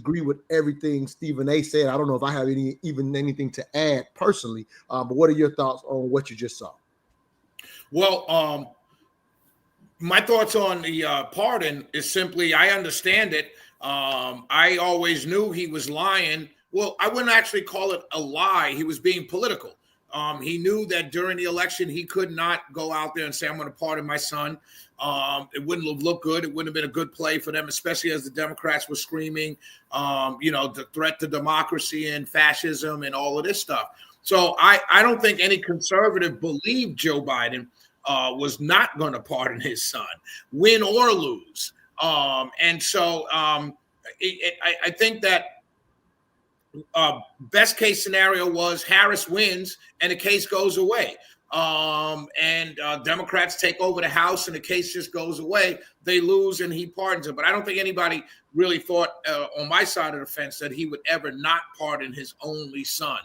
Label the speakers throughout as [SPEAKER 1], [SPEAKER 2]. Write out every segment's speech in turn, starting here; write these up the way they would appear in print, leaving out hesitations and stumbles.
[SPEAKER 1] agree with everything Stephen A. said. I don't know if I have anything to add personally, but what are your thoughts on what you just saw?
[SPEAKER 2] Well, my thoughts on the pardon is simply, I understand it. I always knew he was lying. Well, I wouldn't actually call it a lie. He was being political. He knew that during the election, he could not go out there and say, I'm going to pardon my son. It wouldn't have looked good. It wouldn't have been a good play for them, especially as the Democrats were screaming, the threat to democracy and fascism and all of this stuff. So I don't think any conservative believed Joe Biden was not going to pardon his son, win or lose. And so I think that best case scenario was Harris wins and the case goes away. And Democrats take over the House and the case just goes away. They lose and he pardons him. But I don't think anybody really thought on my side of the fence that he would ever not pardon his only son.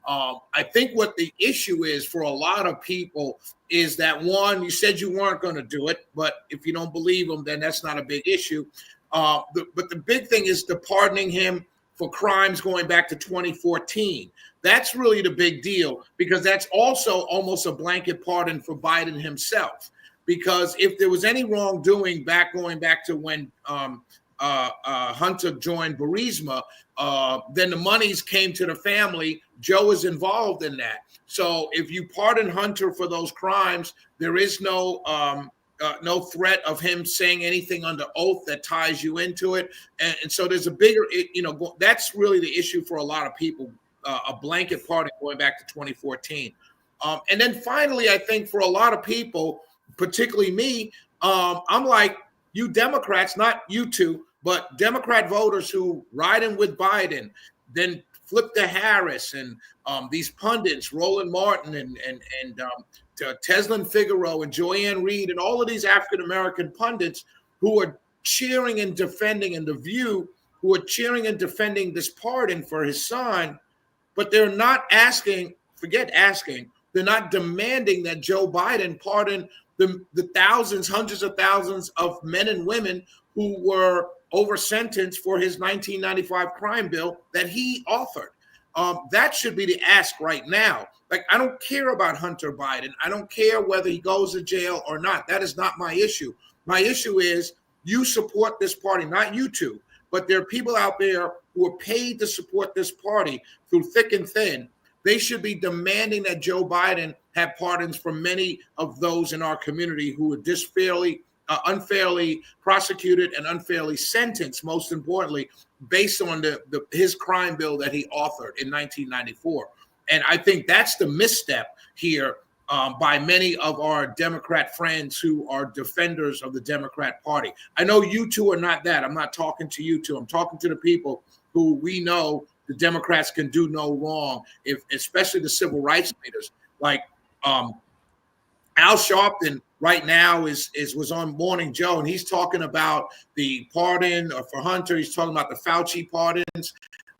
[SPEAKER 2] I think what the issue is for a lot of people is that, one, you said you weren't going to do it, but if you don't believe him, then that's not a big issue. But the big thing is the pardoning him for crimes going back to 2014. That's really the big deal, because that's also almost a blanket pardon for Biden himself. Because if there was any wrongdoing going back to when Hunter joined Burisma, then the monies came to the family. Joe is involved in that. So if you pardon Hunter for those crimes, there is no threat of him saying anything under oath that ties you into it. And so there's a bigger, that's really the issue for a lot of people, a blanket pardon going back to 2014. And then finally, I think for a lot of people, particularly me, I'm like, you Democrats, not you two, but Democrat voters who ride in with Biden, then flip to Harris and these pundits, Roland Martin and Teslin Figaro and Joanne Reed and all of these African-American pundits who are cheering and defending, and The View, who are cheering and defending this pardon for his son, but they're not asking, they're not demanding that Joe Biden pardon the thousands, hundreds of thousands of men and women who were over sentenced for his 1995 crime bill that he authored. That should be the ask right now. Like, I don't care about Hunter Biden. I don't care whether he goes to jail or not. That is not my issue. My issue is you support this party, not you two, but there are people out there who are paid to support this party through thick and thin. They should be demanding that Joe Biden have pardons for many of those in our community who were unfairly prosecuted and unfairly sentenced, most importantly, based on his crime bill that he authored in 1994. And I think that's the misstep here by many of our Democrat friends who are defenders of the Democrat Party. I know you two are not that. I'm not talking to you two. I'm talking to the people who we know the Democrats can do no wrong, especially the civil rights leaders. Like Al Sharpton right now was on Morning Joe, and he's talking about the pardon for Hunter. He's talking about the Fauci pardons,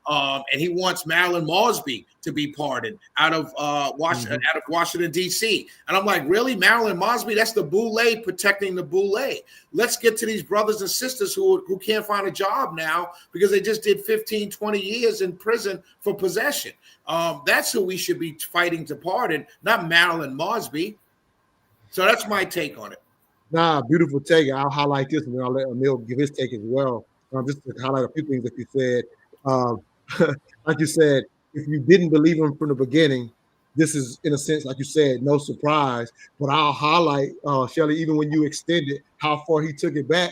[SPEAKER 2] and he wants Marilyn Mosby to be pardoned out of Washington, D.C. And I'm like, really, Marilyn Mosby? That's the boule protecting the boule. Let's get to these brothers and sisters who can't find a job now because they just did 15, 20 years in prison for possession. That's who we should be fighting to pardon, not Marilyn Mosby. So that's my take on it.
[SPEAKER 1] Nah, beautiful take. I'll highlight this and then I'll let Emil give his take as well. Just to highlight a few things that you said. Like you said, if you didn't believe him from the beginning, this is, in a sense, like you said, no surprise. But I'll highlight, Shelley, even when you extended how far he took it back.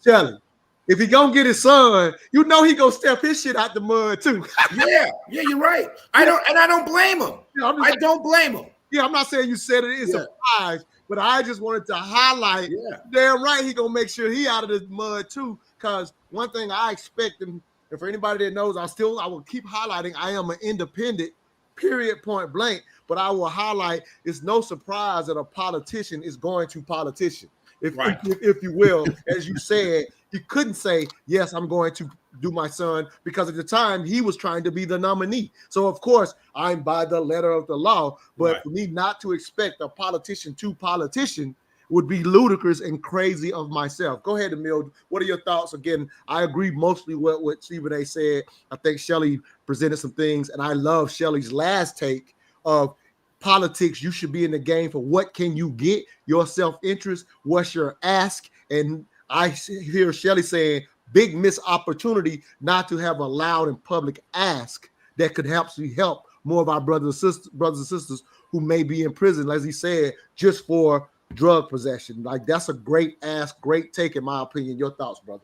[SPEAKER 1] Shelley, if he gonna get his son, you know he gonna step his shit out the mud too.
[SPEAKER 2] yeah, you're right. I don't blame him. Yeah, I don't blame him.
[SPEAKER 1] Yeah, I'm not saying you said it is a surprise, but I just wanted to highlight. Damn right, he gonna make sure he out of the mud too. Because one thing I expect, and for anybody that knows, I will keep highlighting. I am an independent, period, point blank. But I will highlight. It's no surprise that a politician is going to politician, if you will, as you said. He couldn't say, yes, I'm going to do my son, because at the time he was trying to be the nominee. So, of course, I'm by the letter of the law. But for me not to expect a politician to politician, would be ludicrous and crazy of myself. Go ahead, Emil. What are your thoughts? Again, I agree mostly with what Stephen A. said. I think Shelley presented some things, and I love Shelley's last take of politics. You should be in the game for what can you get, your self-interest, what's your ask. And I hear Shelley saying big missed opportunity not to have a loud and public ask that could help more of our brothers and sisters who may be in prison, as he said, just for drug possession. Like, that's a great ask, great take, in my opinion. Your thoughts, brother?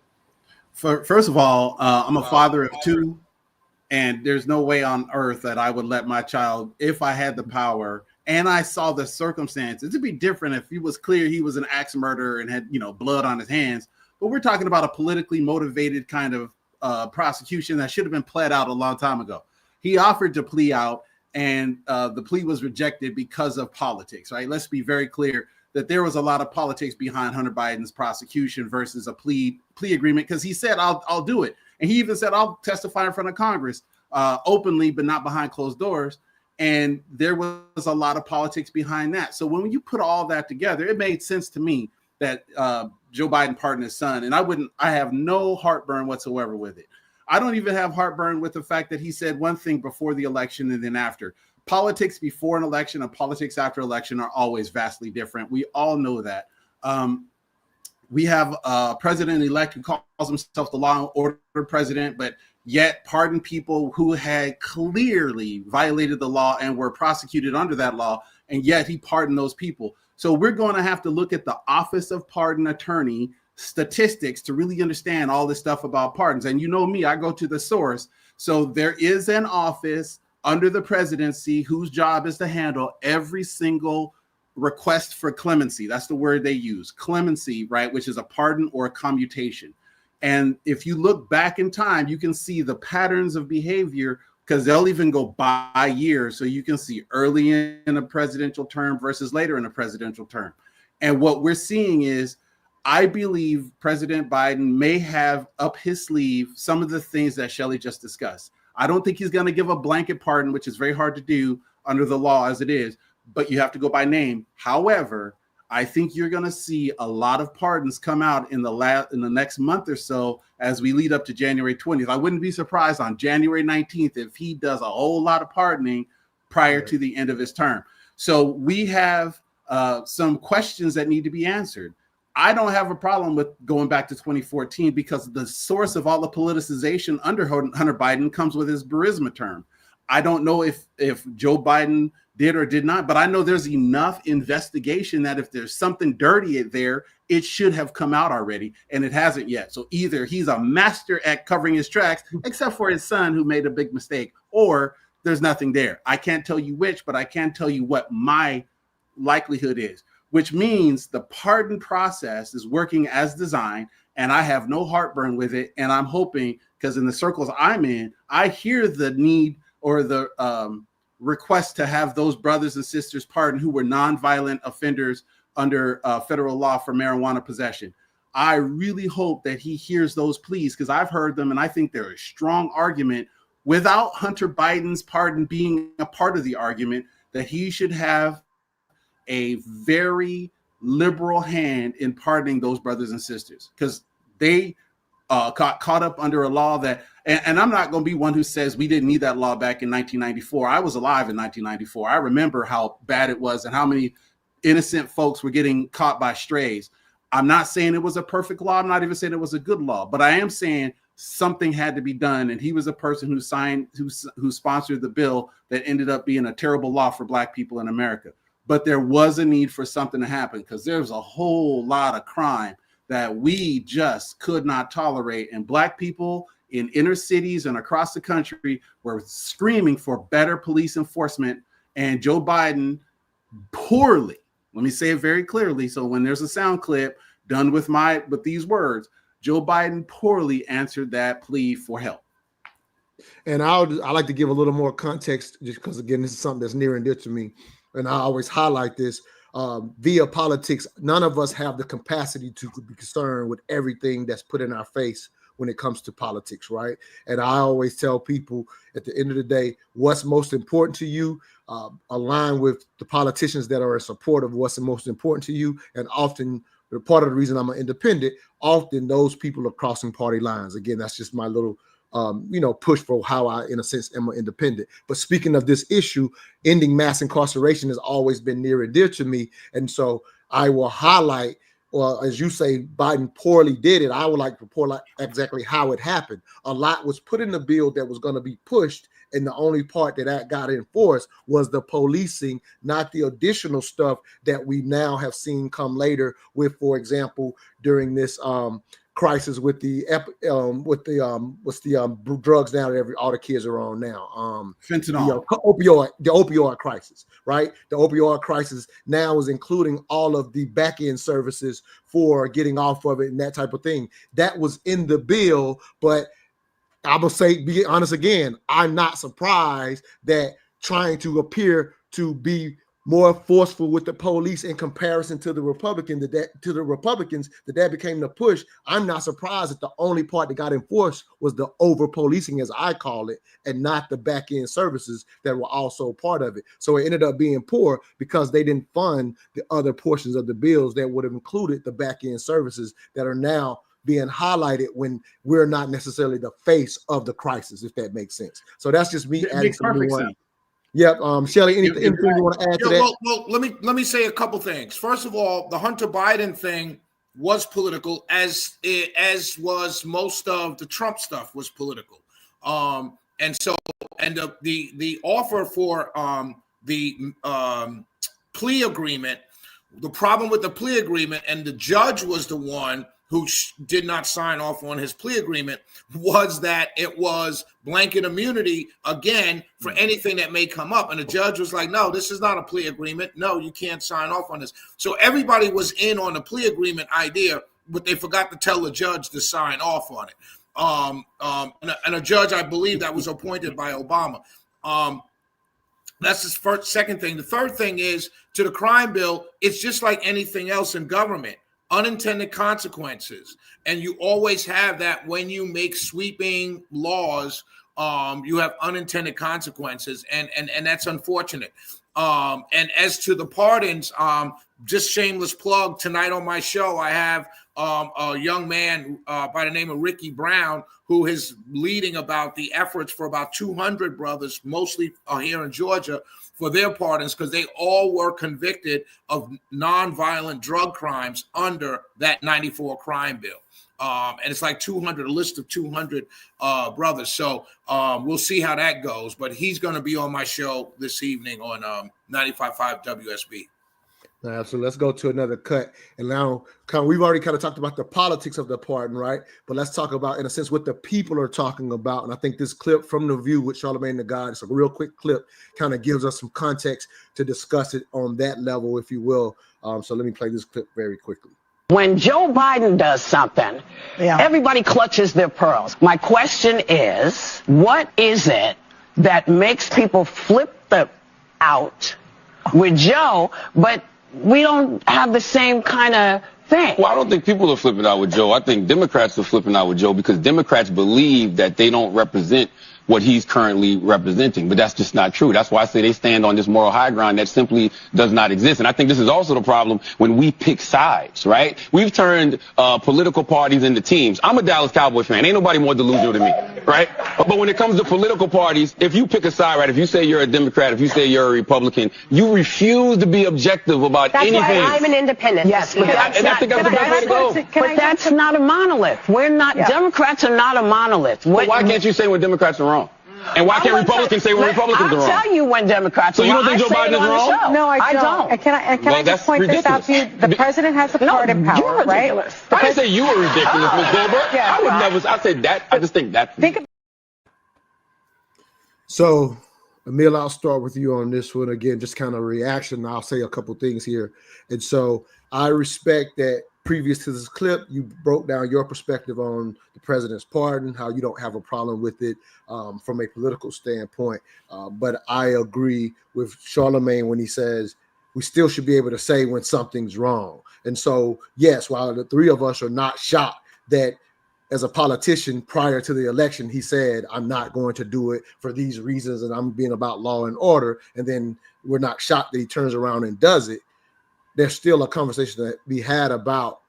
[SPEAKER 3] First of all, I'm a father of two, and there's no way on earth that I would let my child, if I had the power and I saw the circumstances, it'd be different if it was clear he was an axe murderer and had, blood on his hands. But we're talking about a politically motivated kind of prosecution that should have been pled out a long time ago. He offered to plea out, and the plea was rejected because of politics, right? Let's be very clear that there was a lot of politics behind Hunter Biden's prosecution versus a plea agreement, because he said, I'll do it. And he even said, I'll testify in front of Congress openly, but not behind closed doors. And there was a lot of politics behind that. So when you put all that together, it made sense to me that Joe Biden pardoned his son. And I have no heartburn whatsoever with it. I don't even have heartburn with the fact that he said one thing before the election and then after. Politics before an election and politics after election are always vastly different. We all know that. We have a president-elect who calls himself the law and order president, but yet pardon people who had clearly violated the law and were prosecuted under that law, and yet he pardoned those people. So we're going to have to look at the Office of Pardon Attorney statistics to really understand all this stuff about pardons. And you know me, I go to the source. So there is an office under the presidency whose job is to handle every single request for clemency. That's the word they use, clemency, right? Which is a pardon or a commutation. And if you look back in time, you can see the patterns of behavior, because they'll even go by years. So you can see early in a presidential term versus later in a presidential term. And what we're seeing is, I believe President Biden may have up his sleeve some of the things that Shelley just discussed. I don't think he's going to give a blanket pardon, which is very hard to do under the law as it is, but you have to go by name. However, I think you're going to see a lot of pardons come out in the next month or so as we lead up to January 20th. I wouldn't be surprised on January 19th if he does a whole lot of pardoning prior to the end of his term. So we have some questions that need to be answered. I don't have a problem with going back to 2014 because the source of all the politicization under Hunter Biden comes with his Burisma term. I don't know if Joe Biden did or did not, but I know there's enough investigation that if there's something dirty there, it should have come out already, and it hasn't yet. So either he's a master at covering his tracks, except for his son who made a big mistake, or there's nothing there. I can't tell you which, but I can tell you what my likelihood is, which means the pardon process is working as designed, and I have no heartburn with it. And I'm hoping, because in the circles I'm in, I hear the need or the request to have those brothers and sisters pardoned who were nonviolent offenders under federal law for marijuana possession. I really hope that he hears those pleas, because I've heard them, and I think they're a strong argument, without Hunter Biden's pardon being a part of the argument, that he should have a very liberal hand in pardoning those brothers and sisters, because they got caught up under a law that, and I'm not going to be one who says we didn't need that law back in 1994. I was alive in 1994. I remember how bad it was and how many innocent folks were getting caught by strays. I'm not saying it was a perfect law. I'm not even saying it was a good law, but I am saying something had to be done. And he was a person who sponsored the bill that ended up being a terrible law for Black people in America. But there was a need for something to happen, because there's a whole lot of crime that we just could not tolerate. And Black people in inner cities and across the country were screaming for better police enforcement. And Joe Biden poorly, let me say it very clearly, so when there's a sound clip done with these words, Joe Biden poorly answered that plea for help.
[SPEAKER 1] And I like to give a little more context, just because, again, this is something that's near and dear to me. And I always highlight this, via politics. None of us have the capacity to be concerned with everything that's put in our face when it comes to politics, right? And I always tell people at the end of the day, what's most important to you, align with the politicians that are in support of what's the most important to you. And often, part of the reason I'm an independent, often those people are crossing party lines. Again, that's just my little push for how I, in a sense, am an independent. But speaking of this issue, ending mass incarceration has always been near and dear to me. And so I will highlight, or as you say, Biden poorly did it. I would like to report exactly how it happened. A lot was put in the bill that was going to be pushed, and the only part that got enforced was the policing, not the additional stuff that we now have seen come later with, for example, during this crisis with the drugs now that all the kids are on now.
[SPEAKER 3] Fentanyl.
[SPEAKER 1] The opioid crisis, right? The opioid crisis now is including all of the back end services for getting off of it and that type of thing. That was in the bill, but I will say, be honest again, I'm not surprised that trying to appear to be more forceful with the police in comparison to the Republicans, that became the push. I'm not surprised that the only part that got enforced was the over policing, as I call it, and not the back end services that were also part of it. So it ended up being poor because they didn't fund the other portions of the bills that would have included the back end services that are now being highlighted when we're not necessarily the face of the crisis, if that makes sense. So that's just me adding some nuance. Yep. Shelley, anything you want to add to that?
[SPEAKER 2] Well, let me say a couple things. First of all, the Hunter Biden thing was political, as was most of the Trump stuff was political. And the offer for the plea agreement, the problem with the plea agreement, and the judge was the one who did not sign off on his plea agreement, was that it was blanket immunity, again, for anything that may come up. And the judge was like, no, this is not a plea agreement. No, you can't sign off on this. So everybody was in on the plea agreement idea, but they forgot to tell the judge to sign off on it. And a judge, I believe, that was appointed by Obama. That's the second thing. The third thing is, to the crime bill, it's just like anything else in government. Unintended consequences, and you always have that when you make sweeping laws. You have unintended consequences, and that's unfortunate. And as to the pardons, just shameless plug, tonight on my show I have a young man by the name of Ricky Brown, who is leading about the efforts for about 200 brothers, mostly here in Georgia, for their pardons, because they all were convicted of nonviolent drug crimes under that 94 crime bill. And it's like 200, a list of 200 brothers. So we'll see how that goes. But he's going to be on my show this evening on 95.5 WSB.
[SPEAKER 1] So let's go to another cut. And now we've already kind of talked about the politics of the pardon, right? But let's talk about, in a sense, what the people are talking about. And I think this clip from The View with Charlamagne the God, it's a real quick clip, kind of gives us some context to discuss it on that level, if you will. So let me play this clip very quickly.
[SPEAKER 4] When Joe Biden does something, everybody clutches their pearls. My question is, what is it that makes people flip out with Joe, but we don't have the same kind of thing?
[SPEAKER 5] Well, I don't think people are flipping out with Joe. I think Democrats are flipping out with Joe because Democrats believe that they don't represent what he's currently representing. But that's just not true. That's why I say they stand on this moral high ground that simply does not exist. And I think this is also the problem when we pick sides, right? We've turned political parties into teams. I'm a Dallas Cowboy fan. Ain't nobody more delusional than me, right? But when it comes to political parties, if you pick a side, right, if you say you're a Democrat, if you say you're a Republican, you refuse to be objective about anything.
[SPEAKER 6] That's why I'm an independent.
[SPEAKER 4] Yes, but
[SPEAKER 5] I think that's the best way to go.
[SPEAKER 4] But that's not a monolith. We're not, Democrats are not a monolith.
[SPEAKER 5] So why can't you say when Democrats are wrong? And why can't Republicans say when Republicans are wrong?
[SPEAKER 4] I'll tell you when Democrats are wrong.
[SPEAKER 5] So you don't think Joe Biden is wrong?
[SPEAKER 6] No, I don't. Can I just point this out to you? The president has the pardon power, right?
[SPEAKER 5] I didn't say you were ridiculous, Ms. Goldberg. I would never. I said that. I just think that.
[SPEAKER 1] So, Emil, I'll start with you on this one again. Just kind of reaction. I'll say a couple things here, and so I respect that. Previous to this clip, you broke down your perspective on the president's pardon, how you don't have a problem with it from a political standpoint. But I agree with Charlamagne when he says we still should be able to say when something's wrong. And so, yes, while the three of us are not shocked that as a politician prior to the election, he said, I'm not going to do it for these reasons, and I'm being about law and order. And then we're not shocked that he turns around and does it. There's still a conversation that we had about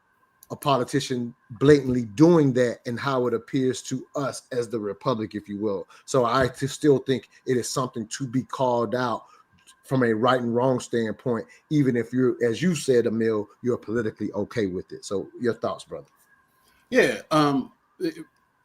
[SPEAKER 1] a politician blatantly doing that and how it appears to us as the Republic, if you will. So I still think it is something to be called out from a right and wrong standpoint, even if you're, as you said, Emil, you're politically okay with it. So your thoughts, brother?
[SPEAKER 3] Yeah.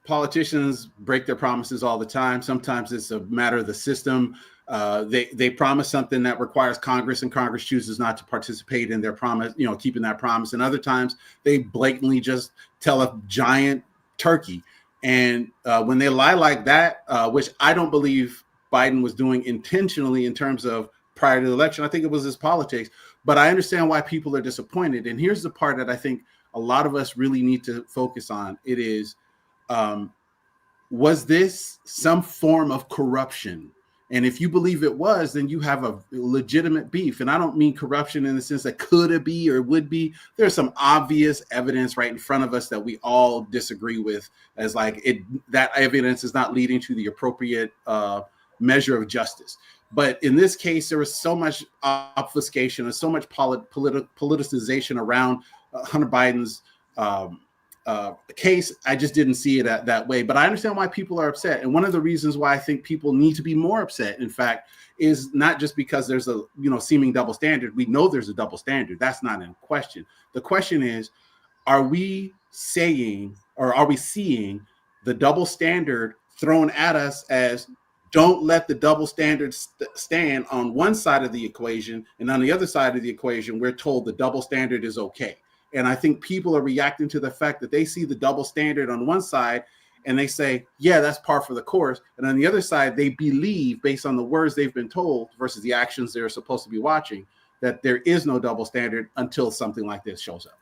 [SPEAKER 3] Politicians break their promises all the time. Sometimes it's a matter of the system. They promise something that requires Congress, and Congress chooses not to participate in their promise, keeping that promise. And other times they blatantly just tell a giant turkey. And when they lie like that, which I don't believe Biden was doing intentionally in terms of prior to the election, I think it was his politics. But I understand why people are disappointed. And here's the part that I think a lot of us really need to focus on. It is, was this some form of corruption? And if you believe it was, then you have a legitimate beef. And I don't mean corruption in the sense that could it be or would be. There's some obvious evidence right in front of us that we all disagree with, as like that evidence is not leading to the appropriate measure of justice. But in this case, there was so much obfuscation and so much politicization around Hunter Biden's case. I just didn't see it that way. But I understand why people are upset. And one of the reasons why I think people need to be more upset, in fact, is not just because there's a seeming double standard. We know there's a double standard. That's not in question. The question is, are we saying, or are we seeing the double standard thrown at us as, don't let the double standard stand on one side of the equation, and on the other side of the equation, we're told the double standard is okay. And I think people are reacting to the fact that they see the double standard on one side and they say, yeah, that's par for the course. And on the other side, they believe, based on the words they've been told versus the actions they're supposed to be watching, that there is no double standard until something like this shows up.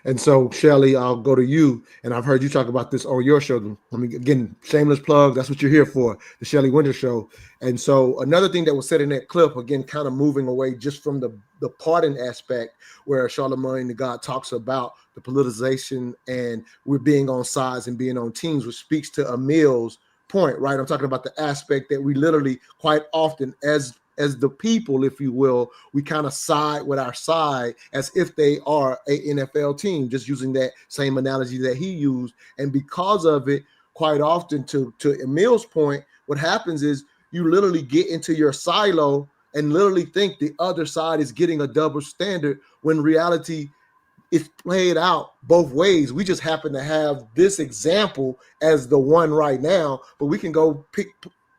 [SPEAKER 1] And so, Shelley, I'll go to you. And I've heard you talk about this on your show. I mean, again, shameless plug. That's what you're here for, the Shelley Wynter Show. And so another thing that was said in that clip, again, kind of moving away just from the pardon aspect, where Charlemagne the God talks about the politicization and we're being on sides and being on teams, which speaks to Emil's point, right? I'm talking about the aspect that we literally quite often, as the people, if you will, we kind of side with our side as if they are a NFL team, just using that same analogy that he used. And because of it, quite often, to Emil's point, what happens is you literally get into your silo and literally think the other side is getting a double standard, when reality is played out both ways. We just happen to have this example as the one right now, but we can go pick,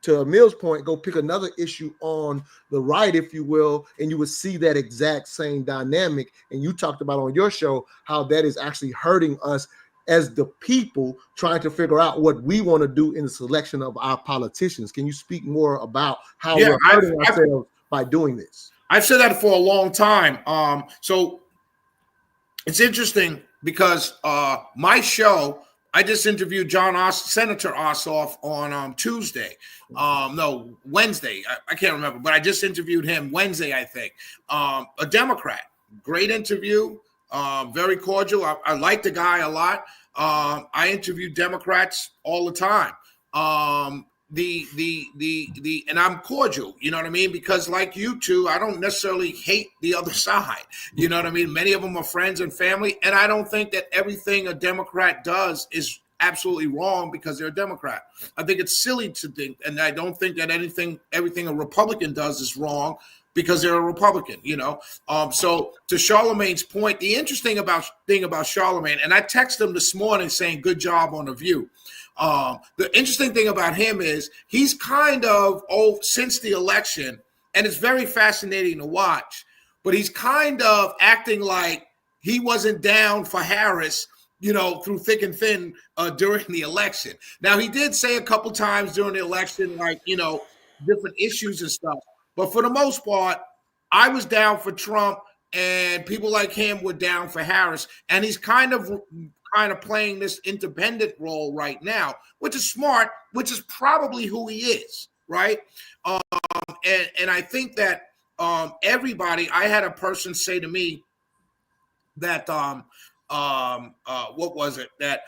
[SPEAKER 1] to Emil's point, go pick another issue on the right, if you will, and you would see that exact same dynamic. And you talked about on your show how that is actually hurting us as the people trying to figure out what we want to do in the selection of our politicians. Can you speak more about how we're hurting ourselves by doing this?
[SPEAKER 2] I've said that for a long time. So it's interesting because my show, I just interviewed Senator Ossoff on Tuesday. No, Wednesday. I can't remember, but I just interviewed him Wednesday, I think. A Democrat. Great interview. Very cordial. I like the guy a lot. I interview Democrats all the time. And I'm cordial, you know what I mean? Because like you two, I don't necessarily hate the other side. You know what I mean? Many of them are friends and family. And I don't think that everything a Democrat does is absolutely wrong because they're a Democrat. I think it's silly to think, and I don't think that everything a Republican does is wrong because they're a Republican, you know? So to Charlemagne's point, the interesting thing about Charlemagne, and I texted him this morning saying, good job on The View. The interesting thing about him is he's kind of since the election, and it's very fascinating to watch, but he's kind of acting like he wasn't down for Harris, you know, through thick and thin during the election. Now, he did say a couple times during the election, like, you know, different issues and stuff. But for the most part, I was down for Trump and people like him were down for Harris. And he's kind of playing this independent role right now, which is smart, which is probably who he is, right? And I think that everybody, I had a person say to me that what was it that,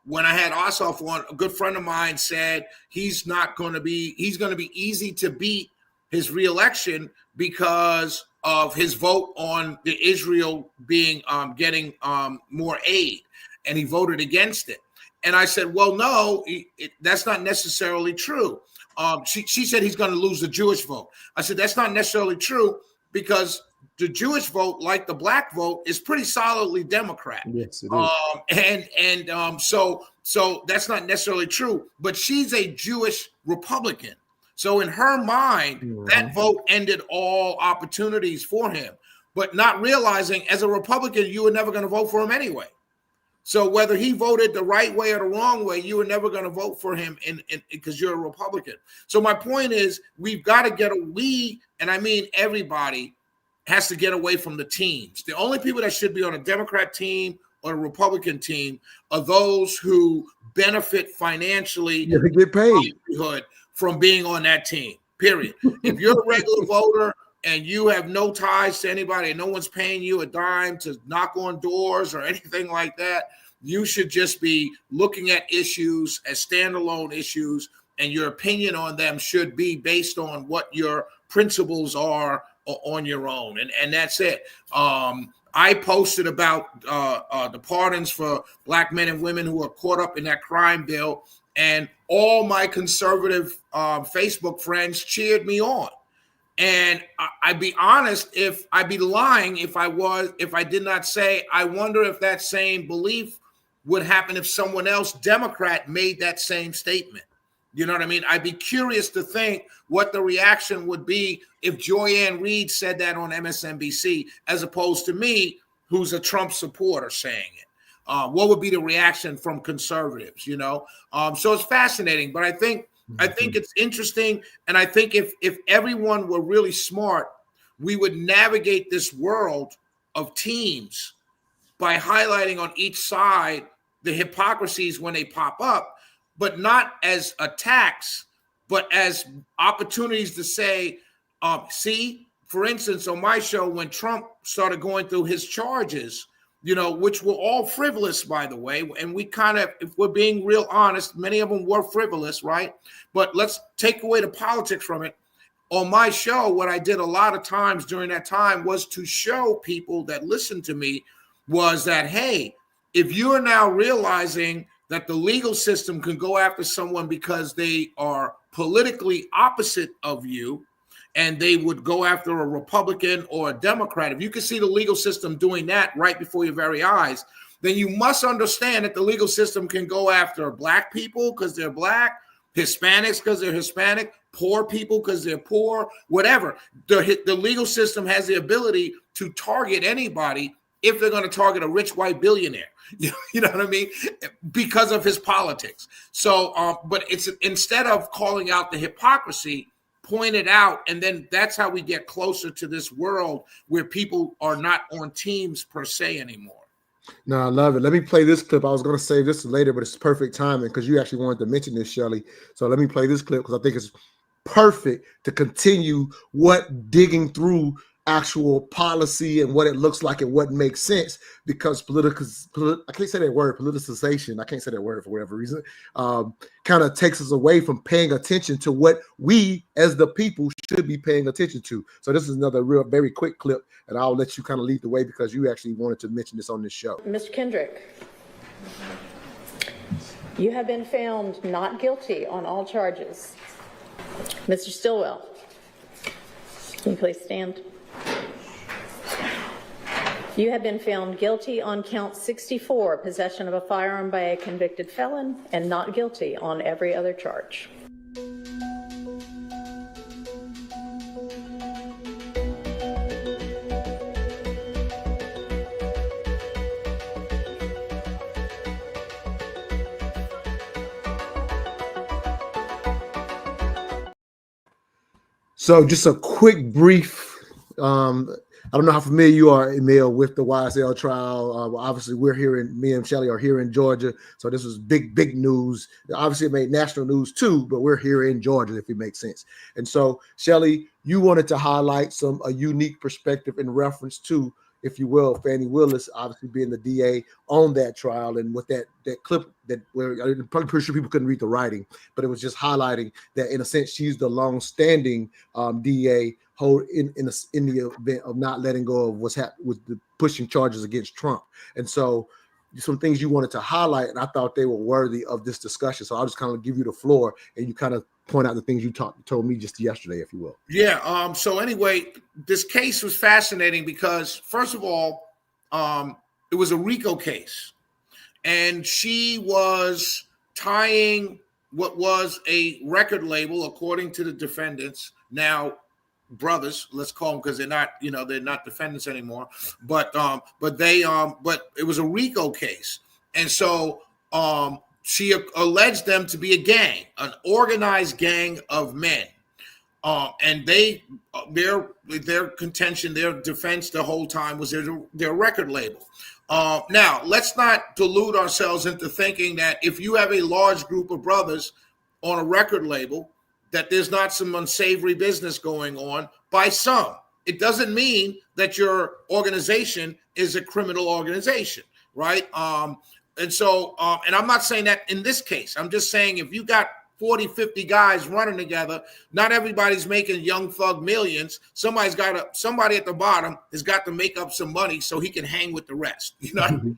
[SPEAKER 2] when I had Ossoff on, a good friend of mine said he's going to be easy to beat his reelection because of his vote on the Israel being getting more aid, and he voted against it. And I said, well, no, that's not necessarily true. She said he's going to lose the Jewish vote. I said, that's not necessarily true, because the Jewish vote, like the black vote, is pretty solidly Democrat.
[SPEAKER 1] Yes, it is.
[SPEAKER 2] So that's not necessarily true. But she's a Jewish Republican. So in her mind, that vote ended all opportunities for him. But not realizing, as a Republican, you were never going to vote for him anyway. So whether he voted the right way or the wrong way, you were never going to vote for him because you're a Republican. So my point is, we've got to and I mean everybody, has to get away from the teams. The only people that should be on a Democrat team or a Republican team are those who benefit financially,
[SPEAKER 1] get paid
[SPEAKER 2] from being on that team, period. If you're a regular voter and you have no ties to anybody and no one's paying you a dime to knock on doors or anything like that, you should just be looking at issues as standalone issues, and your opinion on them should be based on what your principles are on your own, and that's it. I posted about the pardons for black men and women who are caught up in that crime bill, and all my conservative Facebook friends cheered me on. And I'd be honest, I'd be lying if I did not say, I wonder if that same belief would happen if someone else, Democrat, made that same statement. You know what I mean? I'd be curious to think what the reaction would be if Joy-Ann Reid said that on MSNBC, as opposed to me, who's a Trump supporter, saying it. What would be the reaction from conservatives? So it's fascinating. But I think it's interesting, and I think if everyone were really smart, we would navigate this world of teams by highlighting on each side the hypocrisies when they pop up, but not as attacks, but as opportunities to say, see, for instance, on my show, when Trump started going through his charges, which were all frivolous, by the way, and we kind of, if we're being real honest, many of them were frivolous, right? But let's take away the politics from it. On my show, what I did a lot of times during that time was to show people that listened to me was that, hey, if you're now realizing that the legal system can go after someone because they are politically opposite of you, and they would go after a Republican or a Democrat, if you can see the legal system doing that right before your very eyes, then you must understand that the legal system can go after black people because they're black, Hispanics because they're Hispanic, poor people because they're poor, whatever. The legal system has the ability to target anybody if they're going to target a rich white billionaire. You know what I mean? Because of his politics. So, but it's, instead of calling out the hypocrisy, point it out, and then that's how we get closer to this world where people are not on teams per se anymore.
[SPEAKER 1] No, I love it. Let me play this clip. I was going to save this later, but it's perfect timing because you actually wanted to mention this, Shelley. So let me play this clip because I think it's perfect to continue digging through actual policy and what it looks like and what makes sense, because I can't say that word, politicization, I can't say that word for whatever reason, kind of takes us away from paying attention to what we as the people should be paying attention to. So this is another very quick clip, and I'll let you kind of lead the way because you actually wanted to mention this on this show.
[SPEAKER 7] Mr. Kendrick, you have been found not guilty on all charges. Mr. Stillwell, can you please stand? You have been found guilty on count 64, possession of a firearm by a convicted felon, and not guilty on every other charge.
[SPEAKER 1] So just a quick brief, I don't know how familiar you are, Emil, with the YSL trial. Obviously, me and Shelley are here in Georgia, so this was big news. Obviously, it made national news too, but we're here in Georgia, if it makes sense. And so, Shelley, you wanted to highlight a unique perspective in reference to if you will, Fani Willis, obviously being the DA on that trial, and with that clip that where I'm probably pretty sure people couldn't read the writing, but it was just highlighting that in a sense she's the long-standing DA in the event of not letting go of what's happening with the pushing charges against Trump. And so some things you wanted to highlight, and I thought they were worthy of this discussion. So I'll just kind of give you the floor, and you kind of point out the things you told me just yesterday, if you will.
[SPEAKER 2] Yeah. So anyway, this case was fascinating because, first of all, it was a RICO case, and she was tying what was a record label, according to the defendants, now brothers, let's call them, because they're not defendants anymore. But it was a RICO case, and so she alleged them to be a gang, an organized gang of men, and their contention, their defense the whole time was their record label. Now, let's not delude ourselves into thinking that if you have a large group of brothers on a record label, that there's not some unsavory business going on by some. It doesn't mean that your organization is a criminal organization, right? And I'm not saying that in this case. I'm just saying if you got 40, 50 guys running together, not everybody's making Young Thug millions. Somebody at the bottom has got to make up some money so he can hang with the rest. We don't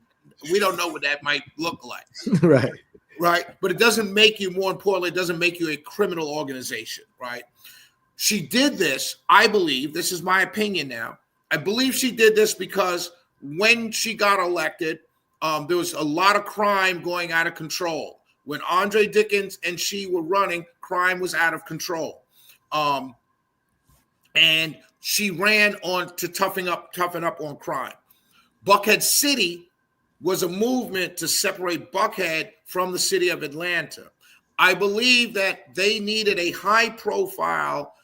[SPEAKER 2] know what that might look like. Right. But it doesn't make you, more importantly, it doesn't make you a criminal organization, right? She did this, I believe, this is my opinion now. I believe she did this because when she got elected, there was a lot of crime going out of control. When Andre Dickens and she were running, crime was out of control. And she ran on to toughen up on crime. Buckhead City was a movement to separate Buckhead from the city of Atlanta. I believe that they needed a high-profile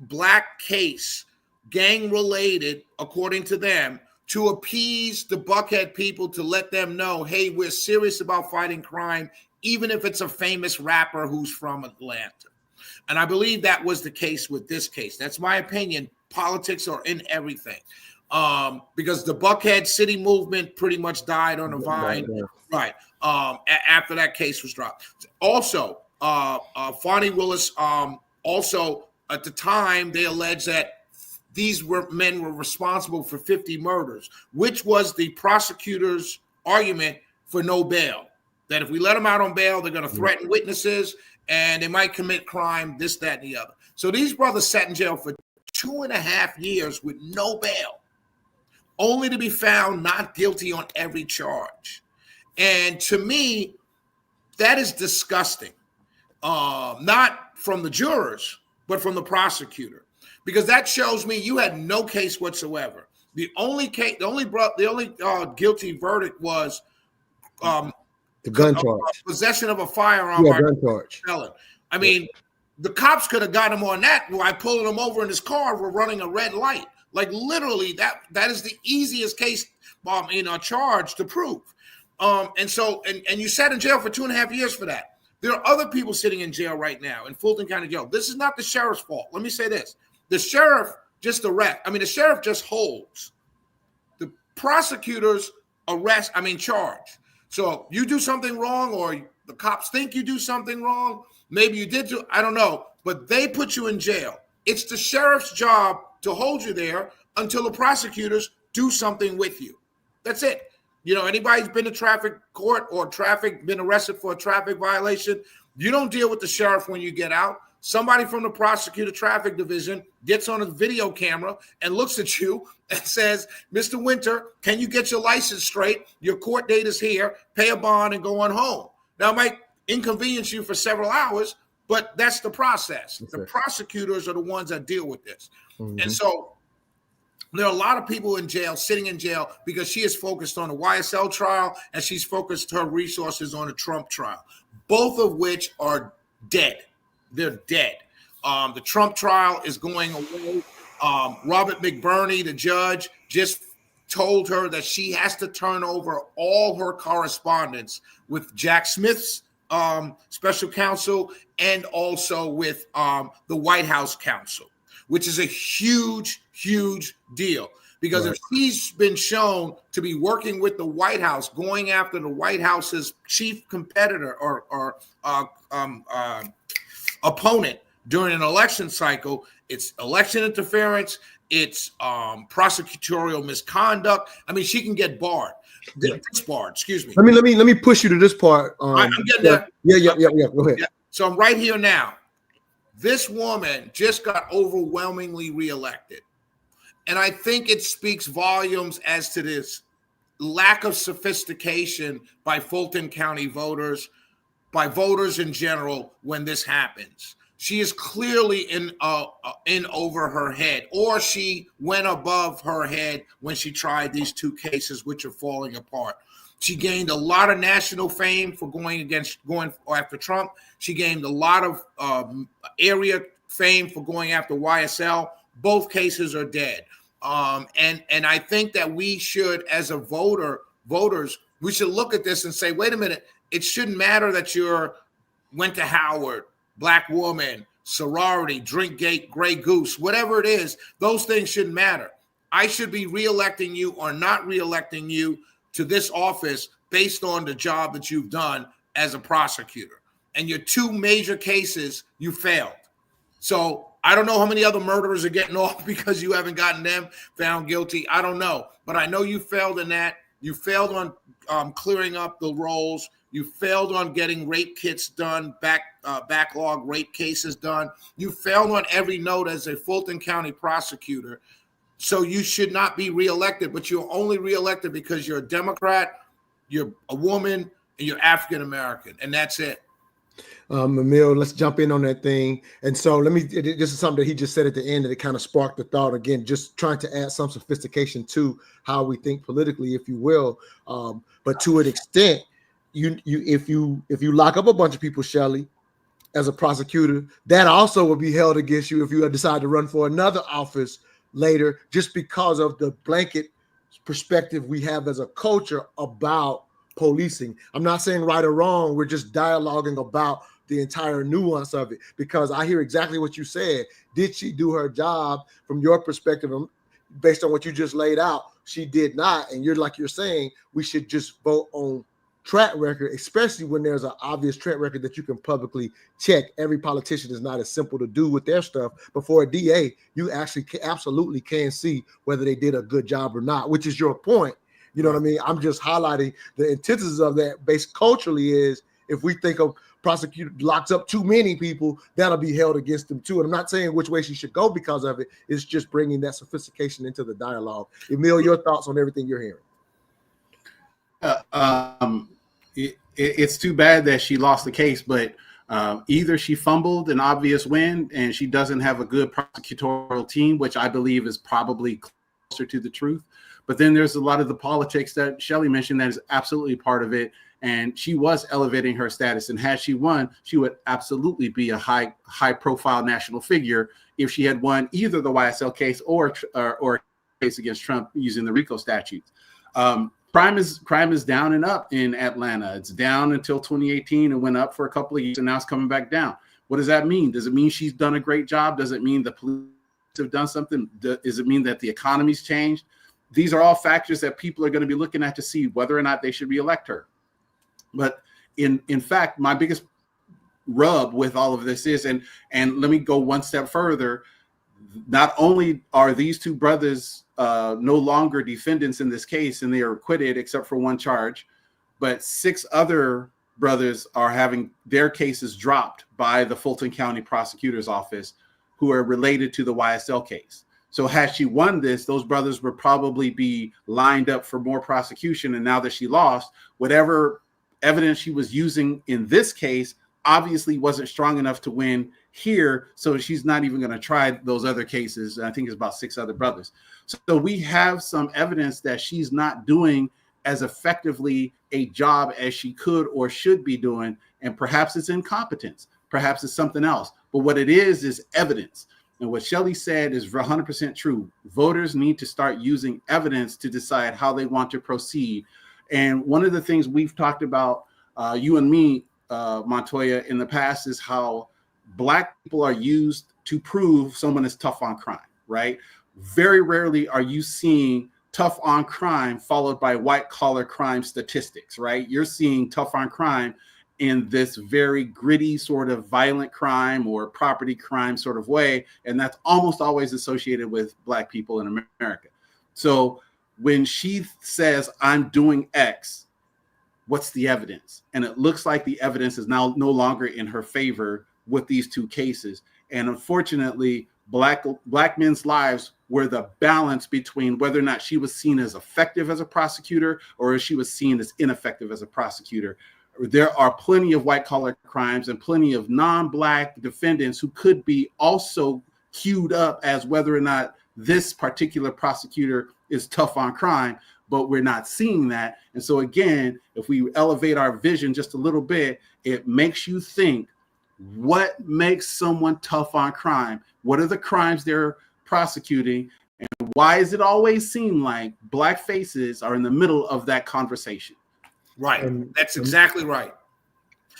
[SPEAKER 2] black case, gang-related, according to them, to appease the Buckhead people, to let them know, hey, we're serious about fighting crime, even if it's a famous rapper who's from Atlanta. And I believe that was the case with this case. That's my opinion. Politics are in everything. Because the Buckhead City movement pretty much died on the vine, right? After that case was dropped. Also, Fani Willis, also at the time, they alleged that these men were responsible for 50 murders, which was the prosecutor's argument for no bail. That if we let them out on bail, they're going to threaten witnesses and they might commit crime, this, that, and the other. So these brothers sat in jail for 2.5 years with no bail, only to be found not guilty on every charge. And to me, that is disgusting. Not from the jurors, but from the prosecutor, because that shows me you had no case whatsoever. The only guilty verdict was
[SPEAKER 1] the gun charge,
[SPEAKER 2] possession of a firearm.
[SPEAKER 1] Yeah, gun charge.
[SPEAKER 2] I mean, the cops could have got him on that by pulling him over in his car for running a red light. Like literally, that is the easiest case, charge to prove. And you sat in jail for 2.5 years for that. There are other people sitting in jail right now in Fulton County Jail. This is not the sheriff's fault. Let me say this: the sheriff just the sheriff just holds. The prosecutors charge. So you do something wrong, or the cops think you do something wrong. Maybe you did I don't know, but they put you in jail. It's the sheriff's job to hold you there until the prosecutors do something with you. That's it. Anybody's been to traffic court or been arrested for a traffic violation, you don't deal with the sheriff when you get out. Somebody from the prosecutor traffic division gets on a video camera and looks at you and says, Mr. Wynter, can you get your license straight? Your court date is here. Pay a bond and go on home. Now, it might inconvenience you for several hours, but that's the process. The prosecutors are the ones that deal with this. Mm-hmm. And so there are a lot of people in jail, sitting in jail, because she is focused on the YSL trial and she's focused her resources on the Trump trial, both of which are dead. They're dead. The Trump trial is going away. Robert McBurney, the judge, just told her that she has to turn over all her correspondence with Jack Smith's special counsel and also with the White House counsel, which is a huge, huge deal. Because if she's been shown to be working with the White House, going after the White House's chief competitor or opponent during an election cycle, it's election interference, it's prosecutorial misconduct. I mean, she can get barred. Disbarred, excuse me.
[SPEAKER 1] Let me push you to this part.
[SPEAKER 2] I'm getting there.
[SPEAKER 1] Yeah. Go ahead.
[SPEAKER 2] Yeah. So I'm right here now. This woman just got overwhelmingly reelected. And I think it speaks volumes as to this lack of sophistication by Fulton County voters, by voters in general, when this happens. She is clearly in over her head, or she went above her head when she tried these two cases, which are falling apart. She gained a lot of national fame for going after Trump. She gained a lot of area fame for going after YSL. Both cases are dead. And I think that we should, as a voters, we should look at this and say, wait a minute, it shouldn't matter that went to Howard, black woman, sorority, Drinkgate, Grey Goose, whatever it is, those things shouldn't matter. I should be reelecting you or not reelecting you to this office based on the job that you've done as a prosecutor. And your two major cases, you failed. So I don't know how many other murderers are getting off because you haven't gotten them found guilty. I don't know. But I know you failed in that. You failed on clearing up the rolls. You failed on getting rape kits done, backlog rape cases done. You failed on every note as a Fulton County prosecutor. So you should not be reelected, but you're only reelected because you're a Democrat, you're a woman, and you're African-American, and that's it.
[SPEAKER 1] Emil, let's jump in on that thing. And so this is something that he just said at the end that it kind of sparked the thought again, just trying to add some sophistication to how we think politically, if you will. But to an extent, if you lock up a bunch of people, Shelley, as a prosecutor, that also will be held against you if you decide to run for another office later, just because of the blanket perspective we have as a culture about policing. I'm not saying right or wrong. We're just dialoguing about the entire nuance of it, because I hear exactly what you said. Did she do her job from your perspective? Based on what you just laid out, she did not. And you're saying we should just vote on track record, especially when there's an obvious track record that you can publicly check. Every politician is not as simple to do with their stuff. But for a DA, you actually absolutely can see whether they did a good job or not, which is your point. You know what I mean? I'm just highlighting the antithesis of that based culturally is if we think of prosecutor locks up too many people, that'll be held against them too. And I'm not saying which way she should go because of it. It's just bringing that sophistication into the dialogue. Emil, your thoughts on everything you're hearing?
[SPEAKER 3] It's too bad that she lost the case, but either she fumbled an obvious win and she doesn't have a good prosecutorial team, which I believe is probably closer to the truth. But then there's a lot of the politics that Shelley mentioned that is absolutely part of it. And she was elevating her status. And had she won, she would absolutely be a high profile national figure if she had won either the YSL case or a case against Trump using the RICO statutes. Crime is down and up in Atlanta. It's down until 2018 and went up for a couple of years, and now it's coming back down. What does that mean? Does it mean she's done a great job? Does it mean the police have done something? Does it mean that the economy's changed? These are all factors that people are going to be looking at to see whether or not they should reelect her. But in fact, my biggest rub with all of this is, and let me go one step further, not only are these two brothers no longer defendants in this case and they are acquitted except for one charge, but 6 other brothers are having their cases dropped by the Fulton County Prosecutor's Office who are related to the YSL case. So had she won this, those brothers would probably be lined up for more prosecution. And now that she lost, whatever evidence she was using in this case obviously wasn't strong enough to win here. So she's not even going to try those other cases. I think it's about 6 other brothers. So we have some evidence that she's not doing as effectively a job as she could or should be doing. And perhaps it's incompetence. Perhaps it's something else. But what it is evidence. And what Shelley said is 100% true. Voters need to start using evidence to decide how they want to proceed. And one of the things we've talked about, you and me, Montoya, in the past is how Black people are used to prove someone is tough on crime, right? very rarely are you seeing tough on crime followed by white collar crime statistics, right? You're seeing tough on crime in this very gritty sort of violent crime or property crime sort of way. And that's almost always associated with Black people in America. So when she says, I'm doing X, what's the evidence? And it looks like the evidence is now no longer in her favor with these two cases. And unfortunately, Black men's lives were the balance between whether or not she was seen as effective as a prosecutor or if she was seen as ineffective as a prosecutor. There are plenty of white collar crimes and plenty of non-Black defendants who could be also queued up as whether or not this particular prosecutor is tough on crime, but we're not seeing that. And so again, if we elevate our vision just a little bit, it makes you think, what makes someone tough on crime? What are the crimes they're prosecuting? And why does it always seem like Black faces are in the middle of that conversation?
[SPEAKER 2] Right. That's exactly right.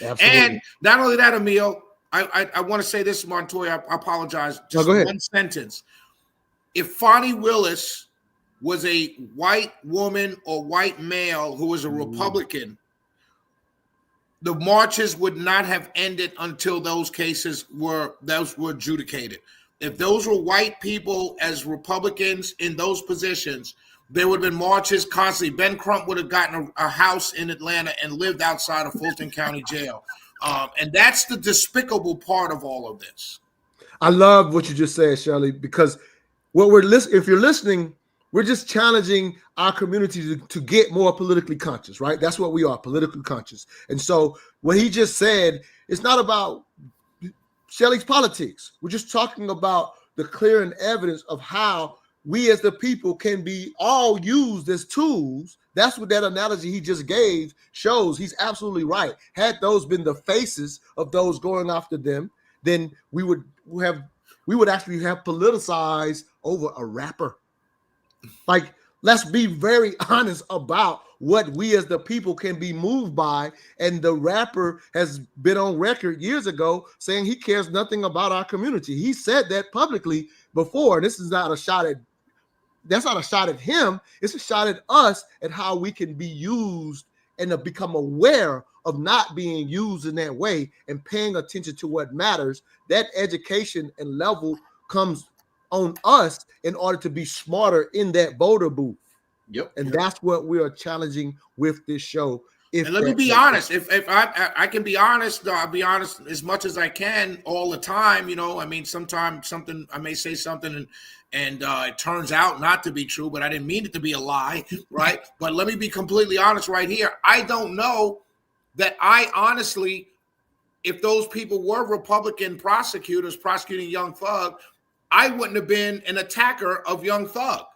[SPEAKER 1] Absolutely.
[SPEAKER 2] And not only that, Emil, I want to say this, Montoya, I apologize. Just
[SPEAKER 1] go ahead.
[SPEAKER 2] One sentence. If Fani Willis was a white woman or white male who was a Republican, the marches would not have ended until those cases were adjudicated. If those were white people as Republicans in those positions, there would have been marches constantly. Ben Crump would have gotten a house in Atlanta and lived outside of Fulton County Jail. And that's the despicable part of all of this.
[SPEAKER 1] I love what you just said, Shelley, because what if you're listening, we're just challenging our community to get more politically conscious, right? That's what we are, politically conscious. And so what he just said, it's not about Shelley's politics. We're just talking about the clear and evidence of how we as the people can be all used as tools. That's what that analogy he just gave shows. He's absolutely right. Had those been the faces of those going after them, then we would actually have politicized over a rapper. Like, let's be very honest about what we as the people can be moved by. And the rapper has been on record years ago saying he cares nothing about our community. He said that publicly before. This is not a shot at That's not a shot at him. It's a shot at us, at how we can be used and to become aware of not being used in that way and paying attention to what matters. That education and level comes on us in order to be smarter in that voter booth.
[SPEAKER 3] Yep.
[SPEAKER 1] And that's what we are challenging with this show.
[SPEAKER 2] And let me be honest. If I can be honest, I'll be honest as much as I can all the time. You know, I mean, sometimes I may say something and it turns out not to be true, but I didn't mean it to be a lie, right? But let me be completely honest right here. I don't know that I honestly, if those people were Republican prosecutors prosecuting Young Thug, I wouldn't have been an attacker of Young Thug,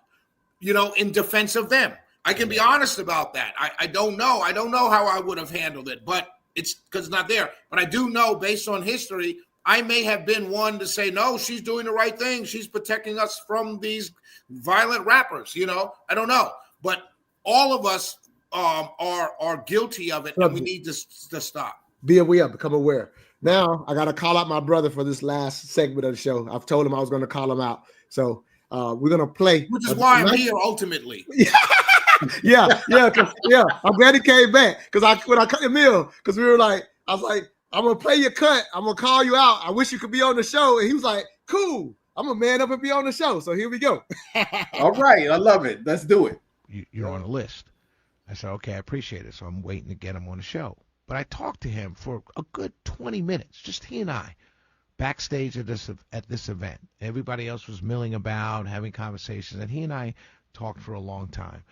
[SPEAKER 2] you know, in defense of them. I can be honest about that. I don't know. I don't know how I would have handled it, but it's because it's not there. But I do know, based on history, I may have been one to say, no, she's doing the right thing. She's protecting us from these violent rappers, you know. I don't know. But all of us are guilty of it, and we need to stop.
[SPEAKER 1] Be aware, become aware. Now, I got to call out my brother for this last segment of the show. I've told him I was going to call him out. So we're going to play.
[SPEAKER 2] Which is why I'm here, ultimately.
[SPEAKER 1] Yeah. I'm glad he came back when I cut him in, because I was like, I'm gonna play your cut. I'm gonna call you out. I wish you could be on the show. And he was like, cool. I'm gonna man up and be on the show. So here we go.
[SPEAKER 3] All right, I love it. Let's do it.
[SPEAKER 8] You're on the list. I said, okay, I appreciate it. So I'm waiting to get him on the show. But I talked to him for a good 20 minutes, just he and I, backstage at this event. Everybody else was milling about, having conversations, and he and I talked for a long time.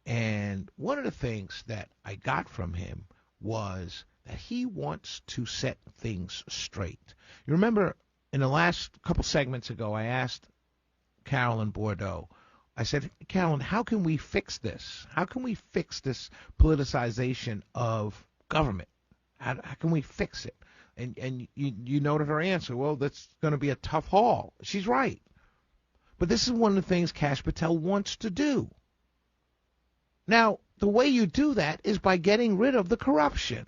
[SPEAKER 8] And one of the things that I got from him was that he wants to set things straight. You remember in the last couple segments ago, I asked Carolyn Bordeaux, I said, Carolyn, how can we fix this? How can we fix this politicization of government? How can we fix it? And you noted her answer. Well, that's going to be a tough haul. She's right. But this is one of the things Kash Patel wants to do. Now, the way you do that is by getting rid of the corruption.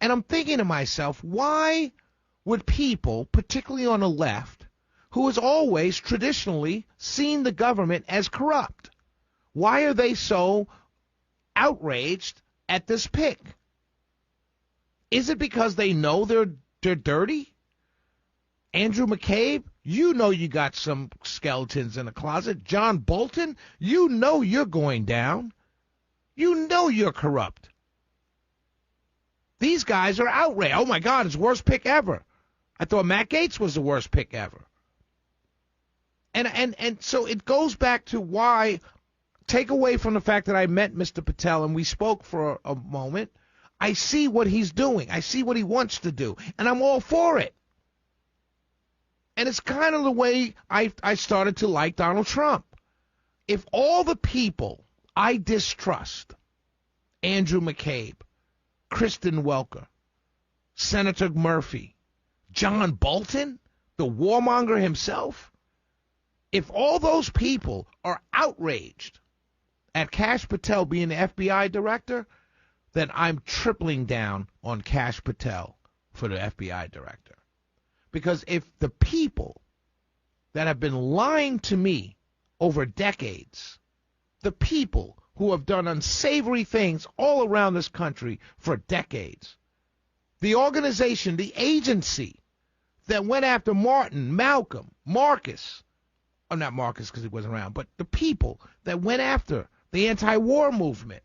[SPEAKER 8] And I'm thinking to myself, why would people, particularly on the left, who has always traditionally seen the government as corrupt. Why are they so outraged at this pick? Is it because they know they're dirty? Andrew McCabe, you know you got some skeletons in the closet. John Bolton, you know you're going down. You know you're corrupt. These guys are outraged. Oh, my God, it's the worst pick ever. I thought Matt Gaetz was the worst pick ever. And so it goes back to why, take away from the fact that I met Mr. Patel and we spoke for a moment, I see what he's doing. I see what he wants to do, and I'm all for it. And it's kind of the way I started to like Donald Trump. If all the people I distrust, Andrew McCabe, Kristen Welker, Senator Murphy, John Bolton, the warmonger himself, if all those people are outraged at Kash Patel being the FBI director, then I'm tripling down on Kash Patel for the FBI director. Because if the people that have been lying to me over decades, the people who have done unsavory things all around this country for decades, the organization, the agency that went after Martin, Malcolm, Marcus, or not Marcus because he wasn't around, but the people that went after the anti-war movement,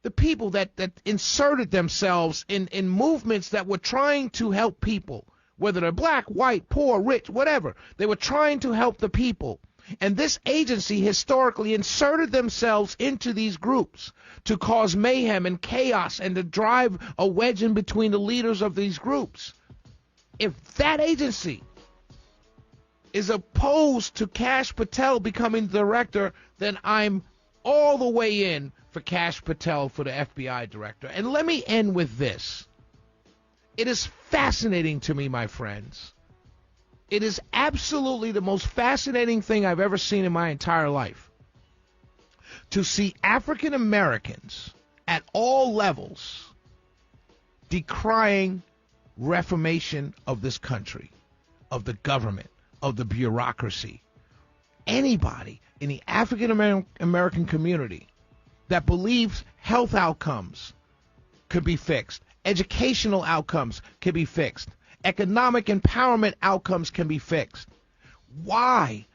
[SPEAKER 8] the people that inserted themselves in movements that were trying to help people, whether they're black, white, poor, rich, whatever. They were trying to help the people. And this agency historically inserted themselves into these groups to cause mayhem and chaos and to drive a wedge in between the leaders of these groups. If that agency is opposed to Kash Patel becoming the director, then I'm all the way in for Kash Patel for the FBI director. And let me end with this. It is fascinating to me, my friends. It is absolutely the most fascinating thing I've ever seen in my entire life. To see African Americans at all levels decrying reformation of this country, of the government, of the bureaucracy. Anybody in the African American community that believes health outcomes could be fixed, educational outcomes can be fixed, economic empowerment outcomes can be fixed. Why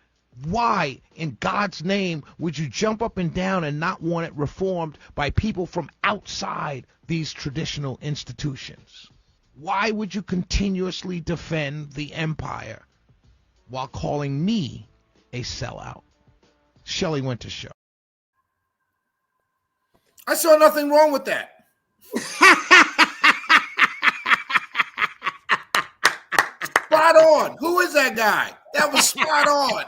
[SPEAKER 8] in God's name would you jump up and down and not want it reformed by people from outside these traditional institutions? Why would you continuously defend the empire while calling me a sellout? Shelley Wynter Show.
[SPEAKER 2] I saw nothing wrong with that. Spot on. Who is that guy? That was spot on.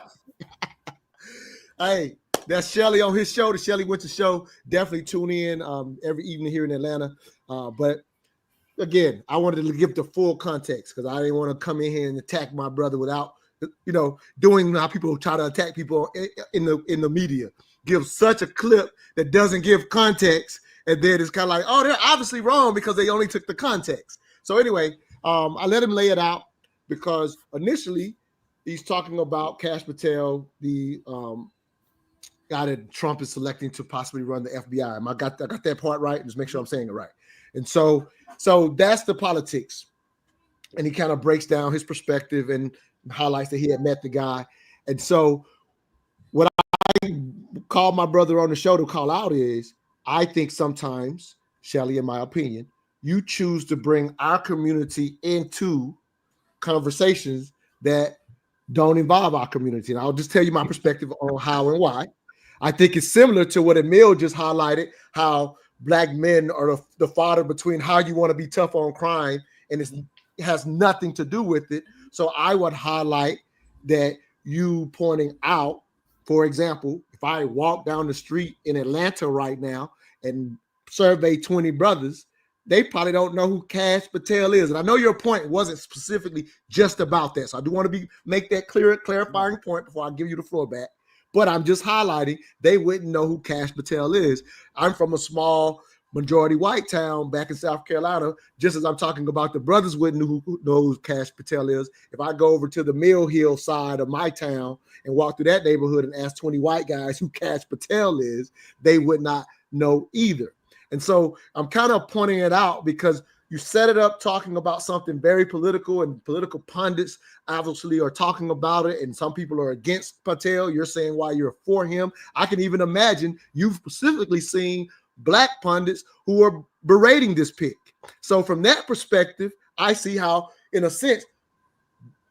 [SPEAKER 1] Hey, that's Shelley on his show, the Shelley Wynter Show. Definitely tune in every evening here in Atlanta. But again, I wanted to give the full context because I didn't want to come in here and attack my brother without, doing how people try to attack people in the media. Give such a clip that doesn't give context, and then it's kind of like, oh, they're obviously wrong because they only took the context. So anyway, I let him lay it out because initially he's talking about Kash Patel, the guy that Trump is selecting to possibly run the FBI. I got that part right? Just make sure I'm saying it right. And so that's the politics. And he kind of breaks down his perspective and highlights that he had met the guy. And so what I called my brother on the show to call out is, I think sometimes, Shelley, in my opinion, you choose to bring our community into conversations that don't involve our community. And I'll just tell you my perspective on how and why. I think it's similar to what Emil just highlighted, how Black men are the fodder between how you want to be tough on crime, and it has nothing to do with it. So I would highlight that you pointing out, for example, if I walk down the street in Atlanta right now and survey 20 brothers, they probably don't know who Kash Patel is. And I know your point wasn't specifically just about that. So I do want to make that clarifying point before I give you the floor back. But I'm just highlighting they wouldn't know who Kash Patel is. I'm from a small majority white town back in South Carolina, just as I'm talking about the brothers wouldn't know who Cash Patel is. If I go over to the Mill Hill side of my town and walk through that neighborhood and ask 20 white guys who Cash Patel is, they would not know either. And so I'm kind of pointing it out because you set it up talking about something very political, and political pundits obviously are talking about it, and some people are against Patel. You're saying why you're for him. I can even imagine you've specifically seen Black pundits who are berating this pick. So from that perspective, I see how, in a sense,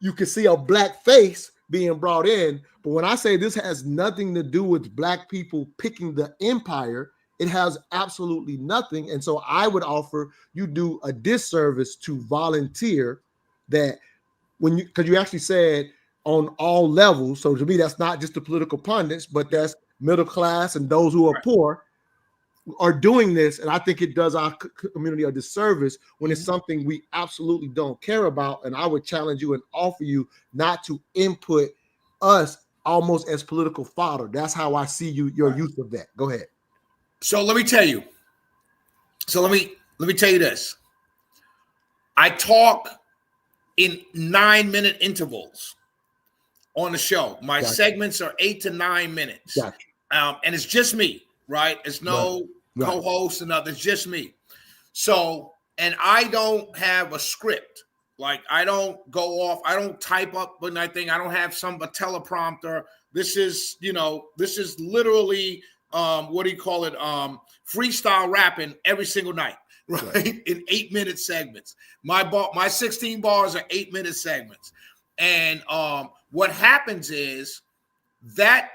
[SPEAKER 1] you can see a Black face being brought in. But when I say this has nothing to do with Black people picking the empire, it has absolutely nothing. And so I would offer you do a disservice to volunteer that when you, because you actually said on all levels. So to me, that's not just the political pundits, but that's middle class and those who are poor are doing this. And I think it does our community a disservice when it's something we absolutely don't care about. And I would challenge you and offer you not to input us almost as political fodder. That's how I see your use of that. Go ahead.
[SPEAKER 2] So let me tell you. Let me tell you this. I talk in 9-minute intervals on the show. My segments are 8 to 9 minutes. And it's just me, right? It's no co-host and nothing. It's just me. So, and I don't have a script. Like, I don't go off. I don't type up anything. I don't have a teleprompter. This is literally freestyle rapping every single night, right? In 8-minute segments. My 16 bars are 8-minute segments. And what happens is that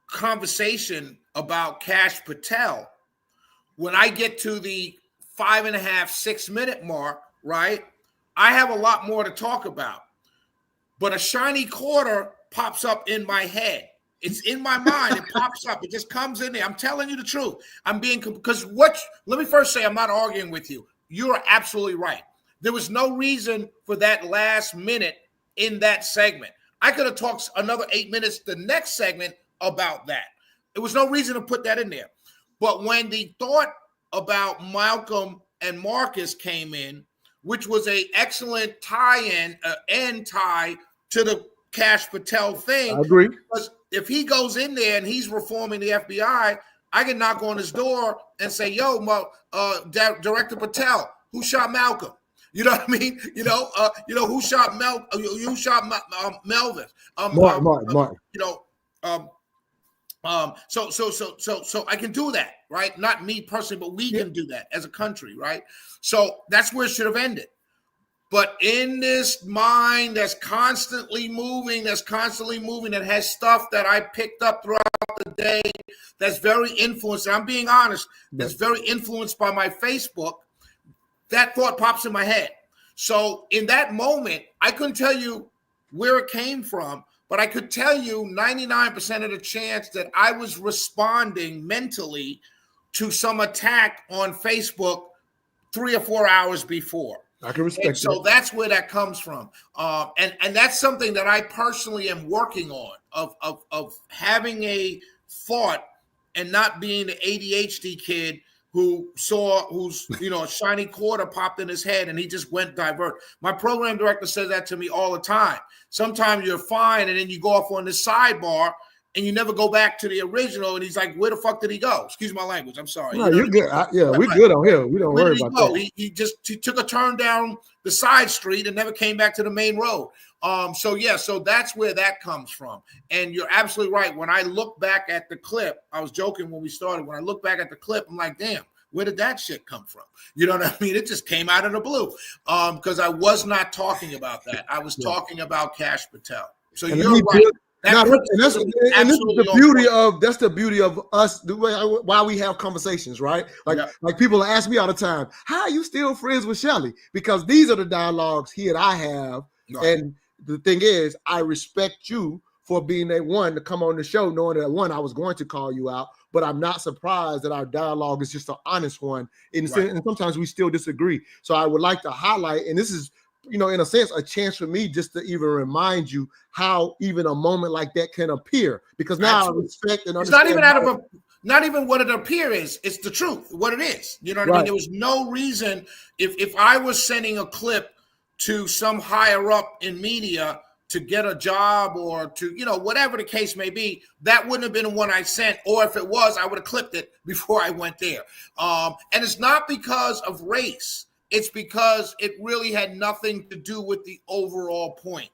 [SPEAKER 2] conversation about Cash Patel, when I get to the 5.5-6 minute mark, right, I have a lot more to talk about. But a shiny quarter pops up in my head. It's in my mind. It pops up. It just comes in there. I'm telling you the truth. Let me first say, I'm not arguing with you. You're absolutely right. There was no reason for that last minute in that segment. I could have talked another 8 minutes the next segment about that. There was no reason to put that in there. But when the thought about Malcolm and Marcus came in, which was an excellent tie-in, end tie to the Cash Patel thing.
[SPEAKER 1] I agree.
[SPEAKER 2] Because if he goes in there and he's reforming the FBI, I can knock on his door and say, "Yo, Director Patel, who shot Malcolm?" You know what I mean? Who shot Who shot Melvin?
[SPEAKER 1] Mark.
[SPEAKER 2] So I can do that, right? Not me personally, but we can do that as a country, right? So that's where it should have ended. But in this mind that's constantly moving, that has stuff that I picked up throughout the day, that's very influenced, and I'm being honest, that's very influenced by my Facebook, that thought pops in my head. So in that moment, I couldn't tell you where it came from, but I could tell you 99% of the chance that I was responding mentally to some attack on Facebook 3 or 4 hours before.
[SPEAKER 1] I can respect
[SPEAKER 2] so that. That's where that comes from. And that's something that I personally am working on, of having a thought and not being the ADHD kid who's a shiny quarter popped in his head and he just went divert. My program director says that to me all the time. Sometimes you're fine and then you go off on the sidebar and you never go back to the original. And he's like, where the fuck did he go? Excuse my language. I'm sorry.
[SPEAKER 1] No, you're good. We're good on here. We don't worry about that.
[SPEAKER 2] He took a turn down the side street and never came back to the main road. So that's where that comes from. And you're absolutely right. When I look back at the clip, I was joking when we started. When I look back at the clip, I'm like, damn, where did that shit come from? You know what I mean? It just came out of the blue. Because I was not talking about that. I was talking about Cash Patel. So you're right.
[SPEAKER 1] That's the beauty of us, why we have conversations, right? Like people ask me all the time, how are you still friends with Shelley? Because these are the dialogues he and I have. Right. And the thing is, I respect you for being a one to come on the show, knowing that I was going to call you out, but I'm not surprised that our dialogue is just an honest one. And sometimes we still disagree. So I would like to highlight, and this is, in a sense, a chance for me just to even remind you how even a moment like that can appear. Because now I respect and understand.
[SPEAKER 2] not even what it appears, it's the truth, what it is. You know what I mean? There was no reason, if I was sending a clip to some higher up in media to get a job or to, whatever the case may be, that wouldn't have been the one I sent. Or if it was, I would have clipped it before I went there. And it's not because of race. It's because it really had nothing to do with the overall point.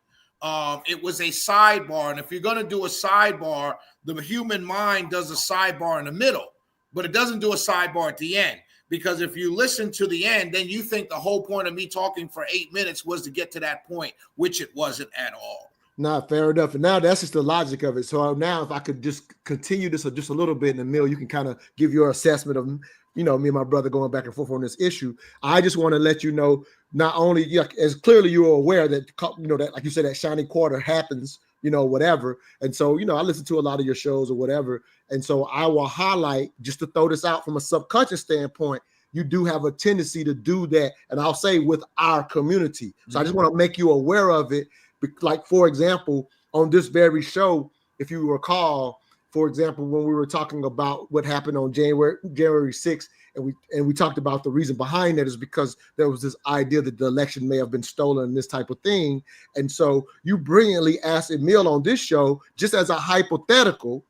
[SPEAKER 2] It was a sidebar. And if you're going to do a sidebar, the human mind does a sidebar in the middle, but it doesn't do a sidebar at the end. Because if you listen to the end, then you think the whole point of me talking for 8 minutes was to get to that point, which it wasn't at all.
[SPEAKER 1] Not fair enough. And now that's just the logic of it. So now if I could just continue this just a little bit in the middle, you can kind of give your assessment of, me and my brother going back and forth on this issue. I just want to let you know, not only as clearly you're aware that, that, like you said, that shiny quarter happens, whatever. And so, I listen to a lot of your shows or whatever. And so I will highlight, just to throw this out from a subconscious standpoint, you do have a tendency to do that. And I'll say with our community. So I just want to make you aware of it. Like, for example, on this very show, if you recall, for example, when we were talking about what happened on January 6th, and we talked about the reason behind that is because there was this idea that the election may have been stolen and this type of thing. And so you brilliantly asked Emil on this show, just as a hypothetical,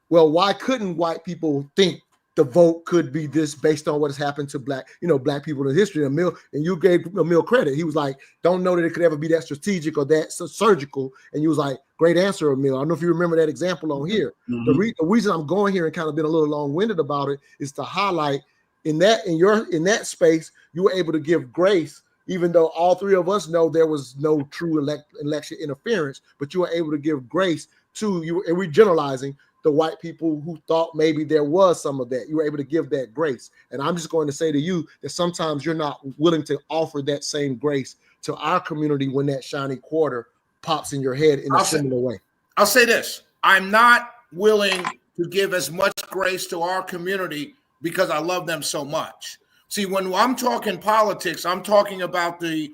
[SPEAKER 1] well, why couldn't white people think the vote could be this based on what has happened to black people in history? And you gave Emil credit. He was like, don't know that it could ever be that strategic or that surgical. And you was like, great answer, Emil. I don't know if you remember that example on here. The reason I'm going here and kind of been a little long-winded about it is to highlight in that space, you were able to give grace, even though all three of us know there was no true election interference, but you were able to give grace to you. And we're generalizing the white people who thought maybe there was some of that. You were able to give that grace. And I'm just going to say to you that sometimes you're not willing to offer that same grace to our community when that shiny quarter pops in your head in a similar way.
[SPEAKER 2] I'll say this. I'm not willing to give as much grace to our community because I love them so much. See, when I'm talking politics, I'm talking about the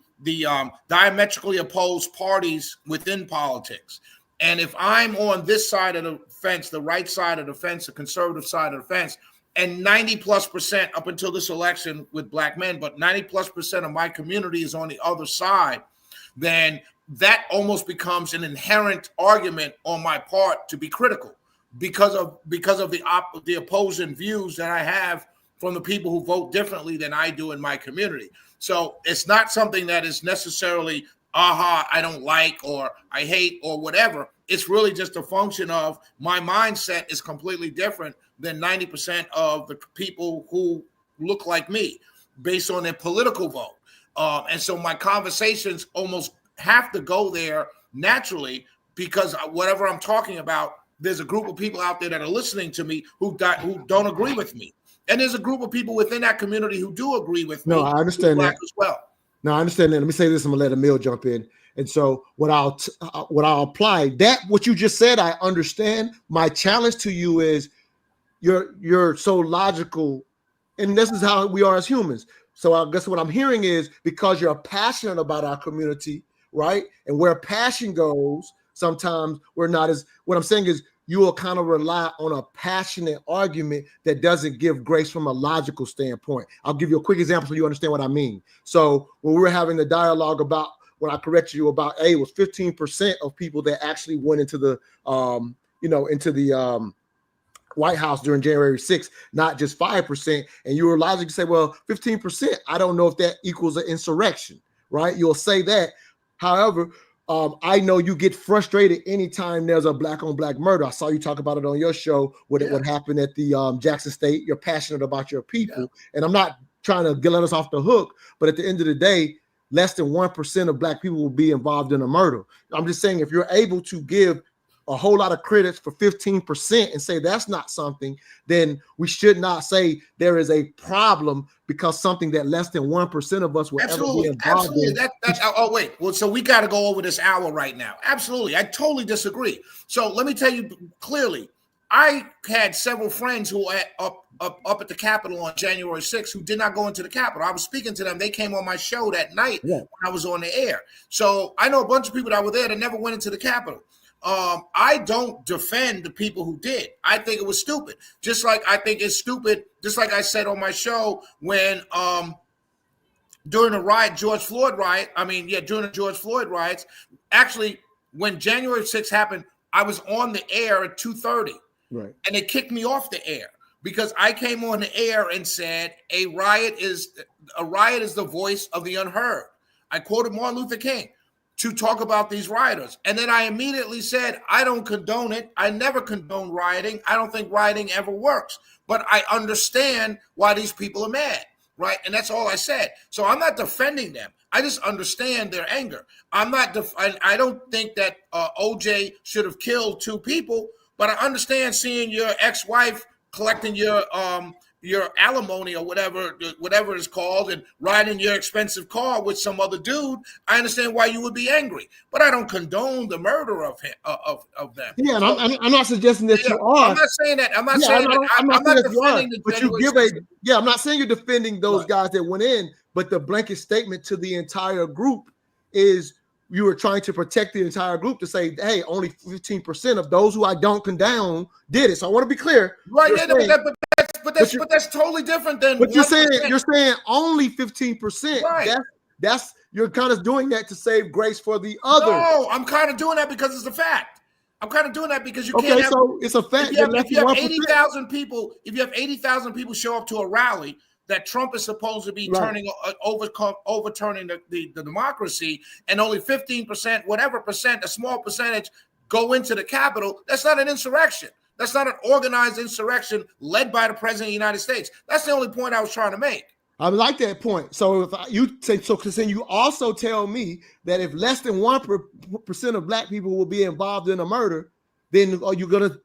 [SPEAKER 2] diametrically opposed parties within politics. And if I'm on this side of the fence, the right side of the fence, the conservative side of the fence, and 90+% up until this election with black men, but 90+% of my community is on the other side, then that almost becomes an inherent argument on my part to be critical because of the opposing views that I have from the people who vote differently than I do in my community. So it's not something that is necessarily I don't like or I hate or whatever. It's really just a function of my mindset is completely different than 90% of the people who look like me based on their political vote. And so my conversations almost have to go there naturally because whatever I'm talking about, there's a group of people out there that are listening to me who don't agree with me. And there's a group of people within that community who do agree with me.
[SPEAKER 1] No, I understand that
[SPEAKER 2] as well.
[SPEAKER 1] No, I understand that. Let me say this. I'm gonna let Emil jump in. And so what I'll apply that what you just said, I understand. My challenge to you is you're so logical, and this is how we are as humans. So I guess what I'm hearing is because you're passionate about our community, right? And where passion goes, sometimes we're not as. What I'm saying is you will kind of rely on a passionate argument that doesn't give grace from a logical standpoint. I'll give you a quick example so you understand what I mean. So when we were having the dialogue about, when I corrected you about, it was 15% of people that actually went into the, White House during January 6th, not just 5%. And you were logically say, well, 15%, I don't know if that equals an insurrection, right? You'll say that. However, I know you get frustrated anytime there's a black on black murder. I saw you talk about it on your show what happened at the Jackson State. You're passionate about your people. And I'm not trying to let us off the hook, but at the end of the day, less than 1% of black people will be involved in a murder. I'm just saying, if you're able to give a whole lot of credits for 15% and say that's not something, then we should not say there is a problem because something that less than 1% of us will ever be involved in.
[SPEAKER 2] Well, so we got to go over this hour right now. Absolutely. I totally disagree. So let me tell you clearly, I had several friends who were up at the Capitol on January 6th who did not go into the Capitol. I was speaking to them. They came on my show that night when I was on the air. So I know a bunch of people that were there that never went into the Capitol. I don't defend the people who did. I think it was stupid. Just like I think it's stupid, just like I said on my show when during the riot, during the George Floyd riots, actually, when January 6th happened, I was on the air at 2:30.
[SPEAKER 1] Right.
[SPEAKER 2] And they kicked me off the air because I came on the air and said a riot is the voice of the unheard. I quoted Martin Luther King to talk about these rioters. And then I immediately said, I don't condone it. I never condone rioting. I don't think rioting ever works. But I understand why these people are mad, right? And that's all I said. So I'm not defending them. I just understand their anger. I don't think that OJ should have killed 2 people, but I understand seeing your ex-wife collecting your alimony or whatever it's called and riding your expensive car with some other dude. I understand why you would be angry, but I don't condone the murder of him of them.
[SPEAKER 1] Yeah, and I'm not suggesting that you are.
[SPEAKER 2] I'm not saying that. I'm not saying that. I'm not defending the
[SPEAKER 1] but you give I'm not saying you're defending those guys that went in, but the blanket statement to the entire group is you were trying to protect the entire group to say, hey, only 15% of those who I don't condone did it. So I want to be clear.
[SPEAKER 2] Right, but that's totally different than.
[SPEAKER 1] But you're saying only 15%. Right. That's you're kind of doing that to save grace for the others.
[SPEAKER 2] No, I'm kind of doing that because it's a fact. I'm kind of doing that because you can't.
[SPEAKER 1] Okay, so it's a fact.
[SPEAKER 2] If you have 80,000 people, show up to a rally that Trump is supposed to be overturning the democracy, and only 15%, whatever percent, a small percentage, go into the Capitol, that's not an insurrection. That's not an organized insurrection led by the president of the United States. That's the only point I was trying to make.
[SPEAKER 1] I like that point. So if you say so, because then you also tell me that if less than 1% of black people will be involved in a murder, then are you going to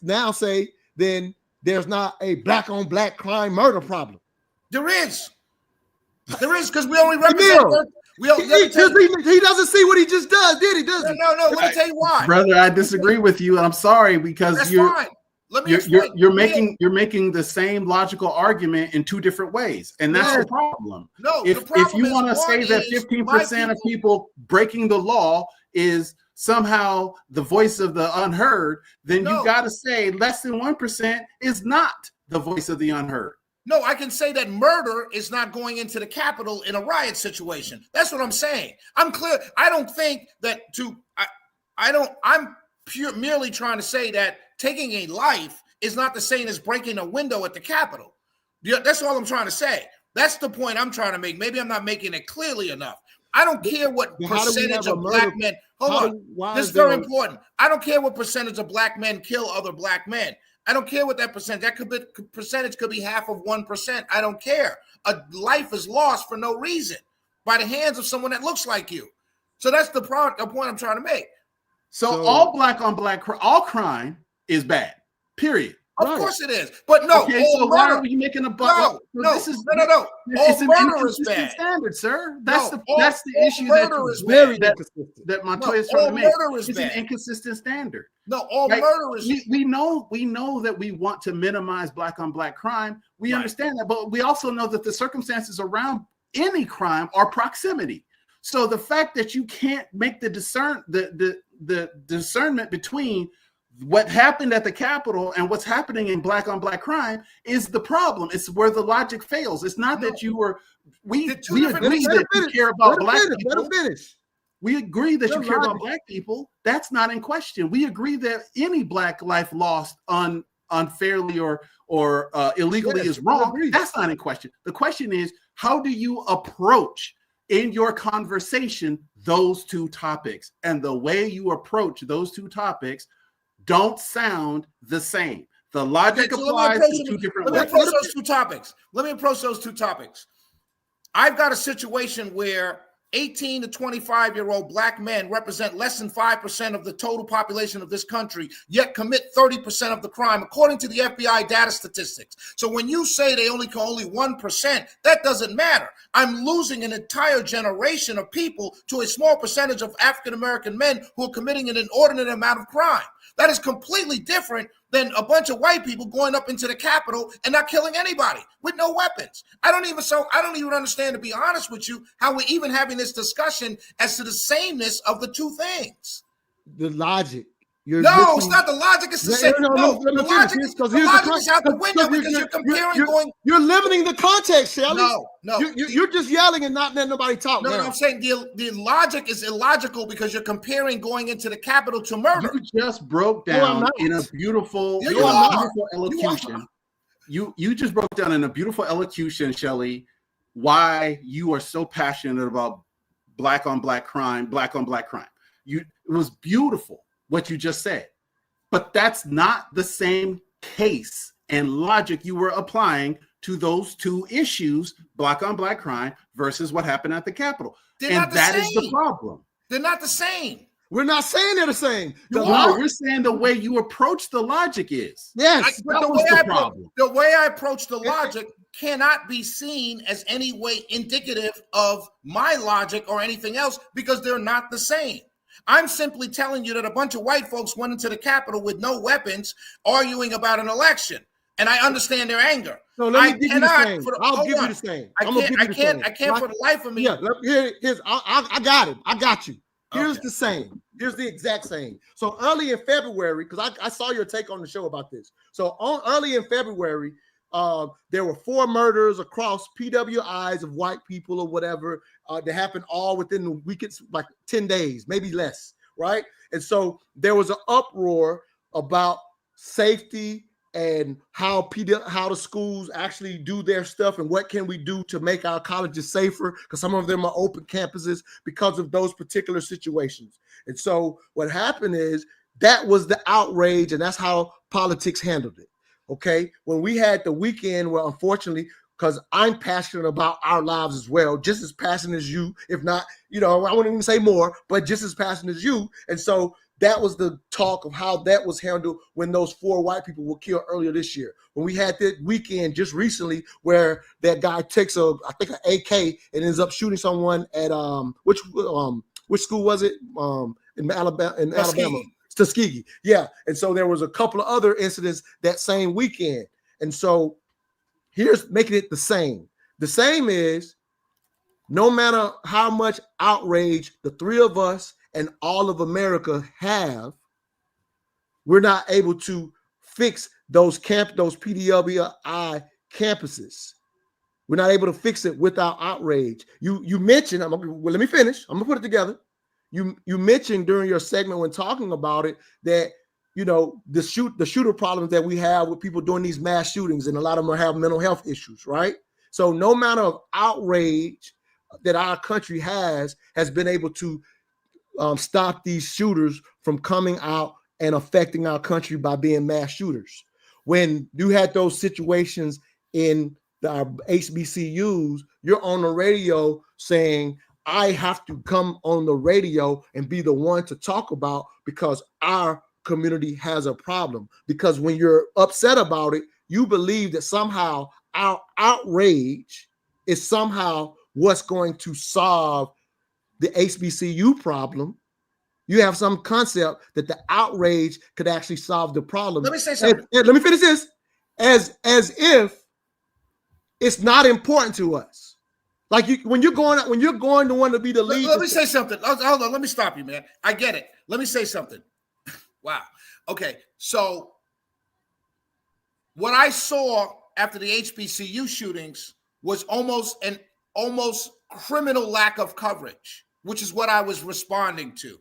[SPEAKER 1] now say then there's not a black on black crime murder problem?
[SPEAKER 2] There is because we only represent. He
[SPEAKER 1] doesn't see what he just does, did he? Does he?
[SPEAKER 2] No. Let me tell you why,
[SPEAKER 3] brother. I disagree with you, and I'm sorry because
[SPEAKER 2] that's
[SPEAKER 3] fine. You're making the same logical argument in 2 different ways, and that's the problem.
[SPEAKER 2] No,
[SPEAKER 3] if you want to say that 15% of people breaking the law is somehow the voice of the unheard, then you got to say less than 1% is not the voice of the unheard.
[SPEAKER 2] No, I can say that murder is not going into the Capitol in a riot situation. That's what I'm saying. I'm clear. I don't think that I'm merely trying to say that taking a life is not the same as breaking a window at the Capitol. That's all I'm trying to say. That's the point I'm trying to make. Maybe I'm not making it clearly enough. I don't care what percentage of black men. Hold on. This is very important. I don't care what percentage of black men kill other black men. I don't care what that percentage. That percentage could be half of 1%. I don't care. A life is lost for no reason by the hands of someone that looks like you. So that's the point I'm trying to make.
[SPEAKER 3] So all black on black, all crime is bad. Period.
[SPEAKER 2] Of course it is, but no.
[SPEAKER 3] Okay, so why are we making a buck?
[SPEAKER 2] No.
[SPEAKER 3] It's
[SPEAKER 2] All murder is bad.
[SPEAKER 3] Standard, sir. That's the issue that Montoya is trying to make. It's an inconsistent standard.
[SPEAKER 2] No, all murder is.
[SPEAKER 3] We know that we want to minimize black on black crime. We understand that, but we also know that the circumstances around any crime are proximity. So the fact that you can't make the discernment between what happened at the Capitol and what's happening in black on black crime is the problem. It's where the logic fails. It's not that you were. We agree that you care about black people. We agree that you care about black people. That's not in question. We agree that any black life lost unfairly or illegally is wrong. That's not in question. The question is, how do you approach in your conversation those 2 topics? And the way you approach those 2 topics don't sound the same. The logic applies to 2 different ways.
[SPEAKER 2] Let me approach those two topics. I've got a situation where 18 to 25-year-old black men represent less than 5% of the total population of this country, yet commit 30% of the crime, according to the FBI data statistics. So when you say they only 1%, that doesn't matter. I'm losing an entire generation of people to a small percentage of African-American men who are committing an inordinate amount of crime. That is completely different than a bunch of white people going up into the Capitol and not killing anybody with no weapons. I don't even understand, to be honest with you, how we're even having this discussion as to the sameness of the 2 things.
[SPEAKER 1] The logic
[SPEAKER 2] No, it's not the logic. It's the same. No, the logic is out the window because you're comparing.
[SPEAKER 1] You're limiting the context, Shelley.
[SPEAKER 2] No.
[SPEAKER 1] You're just yelling and not letting nobody talk.
[SPEAKER 2] No, I'm saying the logic is illogical because you're comparing going into the Capitol to murder.
[SPEAKER 3] You just broke down in a beautiful elocution. You just broke down in a beautiful elocution, Shelley, why you are so passionate about black on black crime. It was beautiful what you just said, but that's not the same case and logic you were applying to those two issues, black on black crime versus what happened at the Capitol. And that is the problem.
[SPEAKER 2] They're not the same.
[SPEAKER 1] We're not saying they're the same.
[SPEAKER 3] We're saying the way you approach the logic is.
[SPEAKER 1] Yes.
[SPEAKER 2] The way I approach the logic cannot be seen as any way indicative of my logic or anything else because they're not the same. I'm simply telling you that a bunch of white folks went into the Capitol with no weapons arguing about an election. And I understand their anger.
[SPEAKER 1] So let me give you the same. I'll give you the same.
[SPEAKER 2] I can't for the life of me.
[SPEAKER 1] Yeah, I got it. I got you. Here's the same. Here's the exact same. So early in February, because I saw your take on the show about this. So early in February, there were 4 murders across PWIs of white people or whatever that happened all within the weekends, like 10 days, maybe less, right? And so there was an uproar about safety and how the schools actually do their stuff and what can we do to make our colleges safer, because some of them are open campuses because of those particular situations. And so what happened is that was the outrage, and that's how politics handled it. Okay, when we had the weekend where, unfortunately, because I'm passionate about our lives as well, just as passionate as you, if not, I wouldn't even say more, but just as passionate as you. And so that was the talk of how that was handled when those 4 white people were killed earlier this year. When we had that weekend just recently where that guy takes an AK and ends up shooting someone at which school was it? In Alabama. Tuskegee. Yeah. And so there was a couple of other incidents that same weekend. And so here's making it the same. The same is no matter how much outrage the 3 of us and all of America have, we're not able to fix those PWI campuses. We're not able to fix it without outrage. You mentioned, let me finish. I'm gonna put it together. You mentioned during your segment when talking about it that the shooter problems that we have with people doing these mass shootings, and a lot of them have mental health issues, right? So no amount of outrage that our country has been able to stop these shooters from coming out and affecting our country by being mass shooters. When you had those situations in our HBCUs, you're on the radio saying, I have to come on the radio and be the one to talk about because our community has a problem. Because when you're upset about it, you believe that somehow our outrage is somehow what's going to solve the HBCU problem. You have some concept that the outrage could actually solve the problem.
[SPEAKER 2] Let me say something.
[SPEAKER 1] Let me finish this. As if it's not important to us. Like when you're going to want to be the lead.
[SPEAKER 2] Let me say something. Hold on. Let me stop you, man. I get it. Let me say something. Wow. Okay. So what I saw after the HBCU shootings was almost criminal lack of coverage, which is what I was responding to.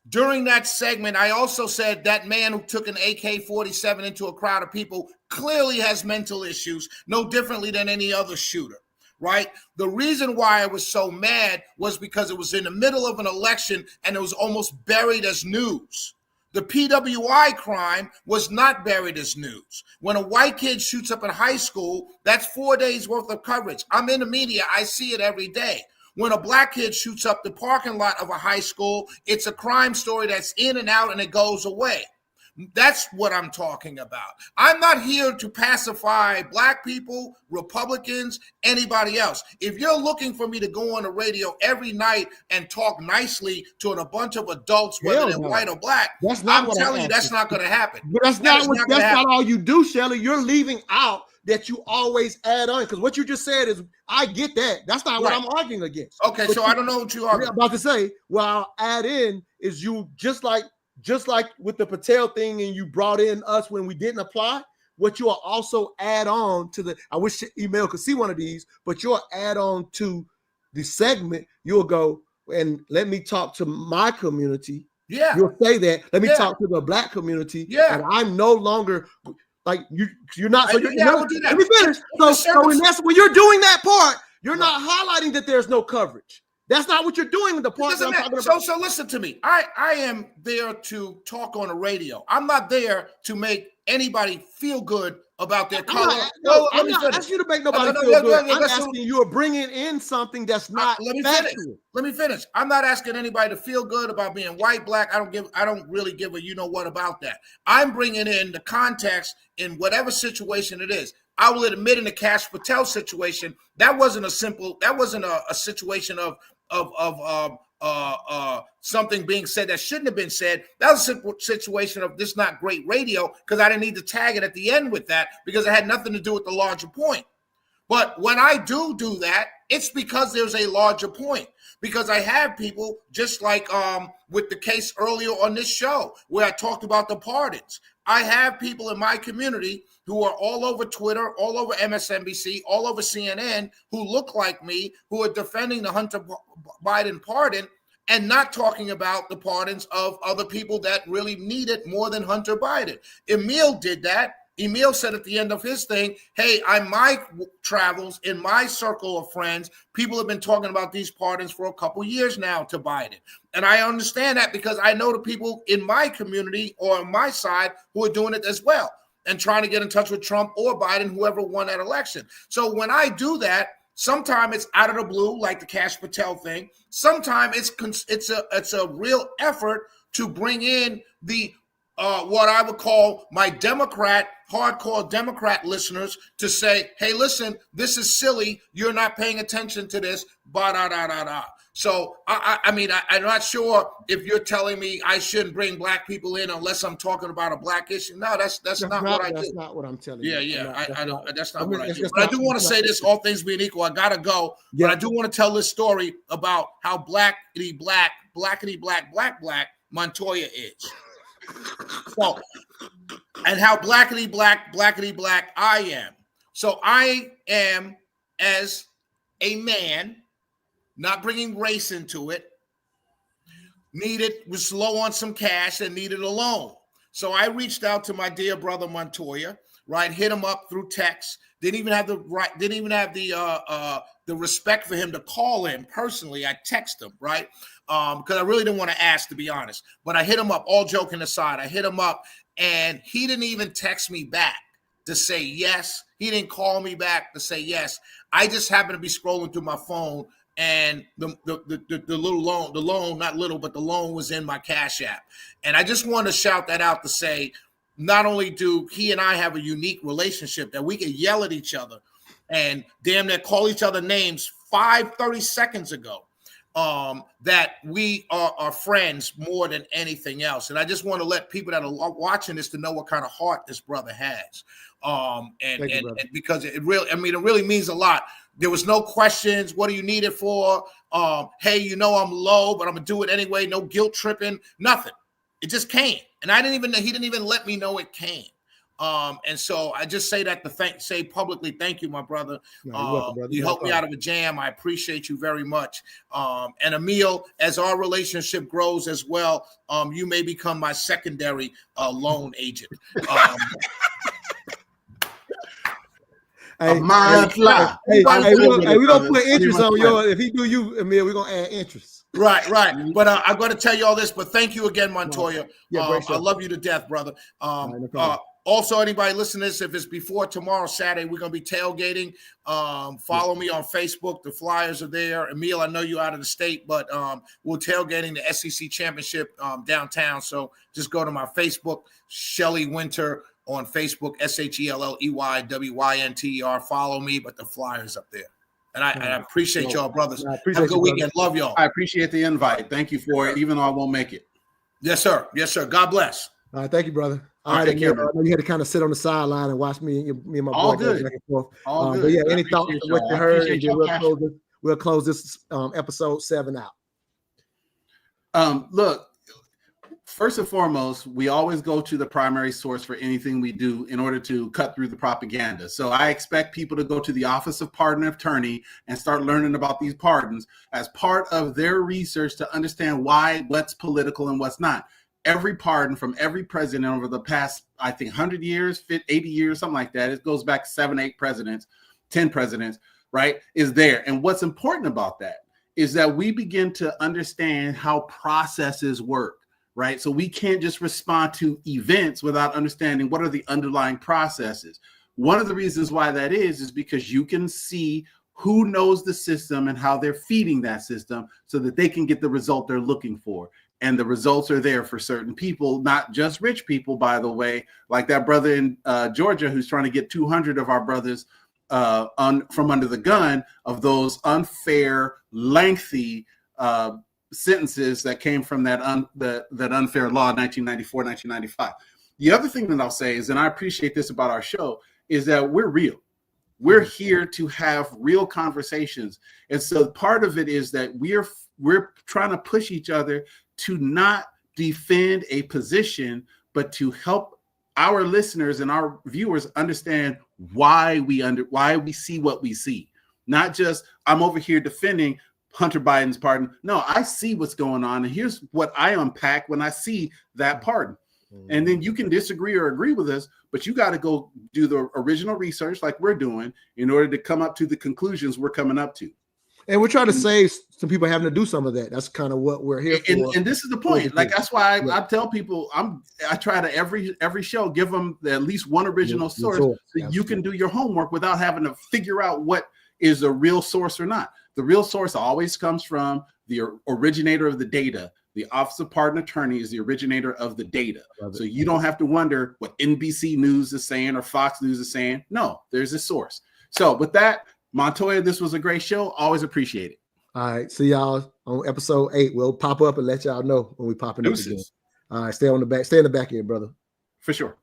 [SPEAKER 2] During that segment, I also said that man who took an AK-47 into a crowd of people clearly has mental issues, no differently than any other shooter. Right? The reason why I was so mad was because it was in the middle of an election and it was almost buried as news. The PWI crime was not buried as news. When a white kid shoots up in high school, that's 4 days worth of coverage. I'm in the media. I see it every day. When a black kid shoots up the parking lot of a high school, it's a crime story that's in and out and it goes away. That's what I'm talking about. I'm not here to pacify black people, Republicans, anybody else. If you're looking for me to go on the radio every night and talk nicely to a bunch of adults, whether they're white or black, I'm telling you that's not going to happen.
[SPEAKER 1] But that's not all you do, Shelley. You're leaving out that you always add on, because what you just said is, I get that. That's not what I'm arguing against.
[SPEAKER 2] Okay, so I don't know what you are
[SPEAKER 1] about to say. Well, I'll add in is you just like just like with the Patel thing, and you brought in us when we didn't apply, what you'll also add on to the, I wish email could see one of these, but you'll add on to the segment, you'll go, and let me talk to my community.
[SPEAKER 2] Yeah.
[SPEAKER 1] You'll say that, let me talk to the Black community.
[SPEAKER 2] Yeah.
[SPEAKER 1] And I'm no longer like you're not. So
[SPEAKER 2] we'll do that.
[SPEAKER 1] Let me finish. So when you're doing that part, you're not highlighting that there's no coverage. That's not what you're doing in the part that I'm talking about.
[SPEAKER 2] So listen to me. I am there to talk on the radio. I'm not there to make anybody feel good about their color.
[SPEAKER 1] I'm not asking you to make nobody feel good. I'm asking you to bring in something that's not factual.
[SPEAKER 2] Let me finish. I'm not asking anybody to feel good about being white, black. I don't really give a you know what about that. I'm bringing in the context in whatever situation it is. I will admit in the Cash Patel situation, that wasn't a situation of something being said that shouldn't have been said. That was a simple situation of this not great radio, because I didn't need to tag it at the end with that, because it had nothing to do with the larger point. But when I do that, it's because there's a larger point, because I have people just like with the case earlier on this show where I talked about the pardons. I have people in my community who are all over Twitter, all over MSNBC, all over CNN, who look like me, who are defending the Hunter Biden pardon and not talking about the pardons of other people that really need it more than Hunter Biden. Emil did that. Emil said at the end of his thing, hey, on my travels, in my circle of friends, people have been talking about these pardons for a couple years now to Biden. And I understand that because I know the people in my community or on my side who are doing it as well and trying to get in touch with Trump or Biden, whoever won that election. So when I do that, sometimes it's out of the blue, like the Cash Patel thing. Sometimes it's a real effort to bring in the what I would call my hardcore Democrat listeners to say, hey, listen, this is silly. You're not paying attention to this. So, I mean, I'm not sure if you're telling me I shouldn't bring black people in unless I'm talking about a black issue. No, that's not what I do.
[SPEAKER 1] That's not what I'm telling you.
[SPEAKER 2] That's not what I do. But I do want to say this, all things being equal, I got to go. Yeah. But I do want to tell this story about how blackity black Montoya is. So, and how blackity black I am. So I am, as a man, not bringing race into it, was low on some cash and needed a loan. So I reached out to my dear brother Montoya, right? Hit him up through text. Didn't even have the respect for him to call him personally. I text him, right? Because I really didn't want to ask, to be honest. But I hit him up, all joking aside. I hit him up, and he didn't even text me back to say yes. He didn't call me back to say yes. I just happened to be scrolling through my phone, and the loan, not little, but the loan was in my Cash App. And I just want to shout that out to say, not only do he and I have a unique relationship that we can yell at each other and damn near call each other names 30 seconds ago, that we are friends more than anything else. And I just want to let people that are watching this to know what kind of heart this brother has. And because it really means a lot. There was no questions. What do you need it for? Hey, you know, I'm low, but I'm gonna do it anyway. No guilt tripping, nothing. It just came. And he didn't even let me know it came. And so I just say that to say publicly, thank you, my brother. You helped me out of a jam. I appreciate you very much. And Emil, as our relationship grows as well, you may become my secondary loan agent.
[SPEAKER 1] We're gonna put interest on yours. If he do you, Emil, we're gonna add interest.
[SPEAKER 2] Right. But I'm going to tell you all this. But thank you again, Montoya. I love you to death, brother. Also, anybody listening to this, if it's before tomorrow, Saturday, we're going to be tailgating. Follow me on Facebook. The flyers are there. Emil, I know you're out of the state, but we're tailgating the SEC championship downtown. So just go to my Facebook, Shelley Wynter on Facebook, SHELLEYWYNTER. Follow me, but the flyers up there. And I appreciate y'all, brothers. Have a good weekend. Love y'all.
[SPEAKER 3] I appreciate the invite. Thank you for it, even though I won't make it.
[SPEAKER 2] Yes, sir. God bless.
[SPEAKER 1] All right, thank you, brother. All right, I know you had to kind of sit on the sideline and watch me and my boy go back and forth. But yeah, any thoughts on what you heard? And we'll close this episode 7 out.
[SPEAKER 3] Look, first and foremost, we always go to the primary source for anything we do in order to cut through the propaganda. So I expect people to go to the Office of Pardon and Attorney and start learning about these pardons as part of their research to understand what's political and what's not. Every pardon from every president over the past, I think, 100 years, 80 years, something like that. It goes back 7, 8 presidents, 10 presidents, right, is there. And what's important about that is that we begin to understand how processes work, right? So we can't just respond to events without understanding what are the underlying processes. One of the reasons why that is because you can see who knows the system and how they're feeding that system so that they can get the result they're looking for. And the results are there for certain people, not just rich people, by the way, like that brother in Georgia who's trying to get 200 of our brothers from under the gun of those unfair, lengthy sentences that came from that unfair law in 1994, 1995. The other thing that I'll say is, and I appreciate this about our show, is that we're real. We're here to have real conversations. And so part of it is that we're trying to push each other to not defend a position, but to help our listeners and our viewers understand why we see what we see. Not just, I'm over here defending Hunter Biden's pardon. No, I see what's going on, and here's what I unpack when I see that pardon. And then you can disagree or agree with us, but you got to go do the original research like we're doing in order to come up to the conclusions we're coming up to.
[SPEAKER 1] And we're trying to save some people having to do some of that. That's kind of what we're here for.
[SPEAKER 3] And this is the point. Like, that's why I tell people I try to every show give them at least one original source so you can do your homework without having to figure out what is a real source or not. The real source always comes from the originator of the data. The Office of Pardon Attorney is the originator of the data. So you don't have to wonder what NBC News is saying or Fox News is saying. No, there's a source. So with that, Montoya, this was a great show. Always appreciate it.
[SPEAKER 1] All right. See y'all on episode 8. We'll pop up and let y'all know when we popping up again. All right. Stay in the back end, brother.
[SPEAKER 3] For sure.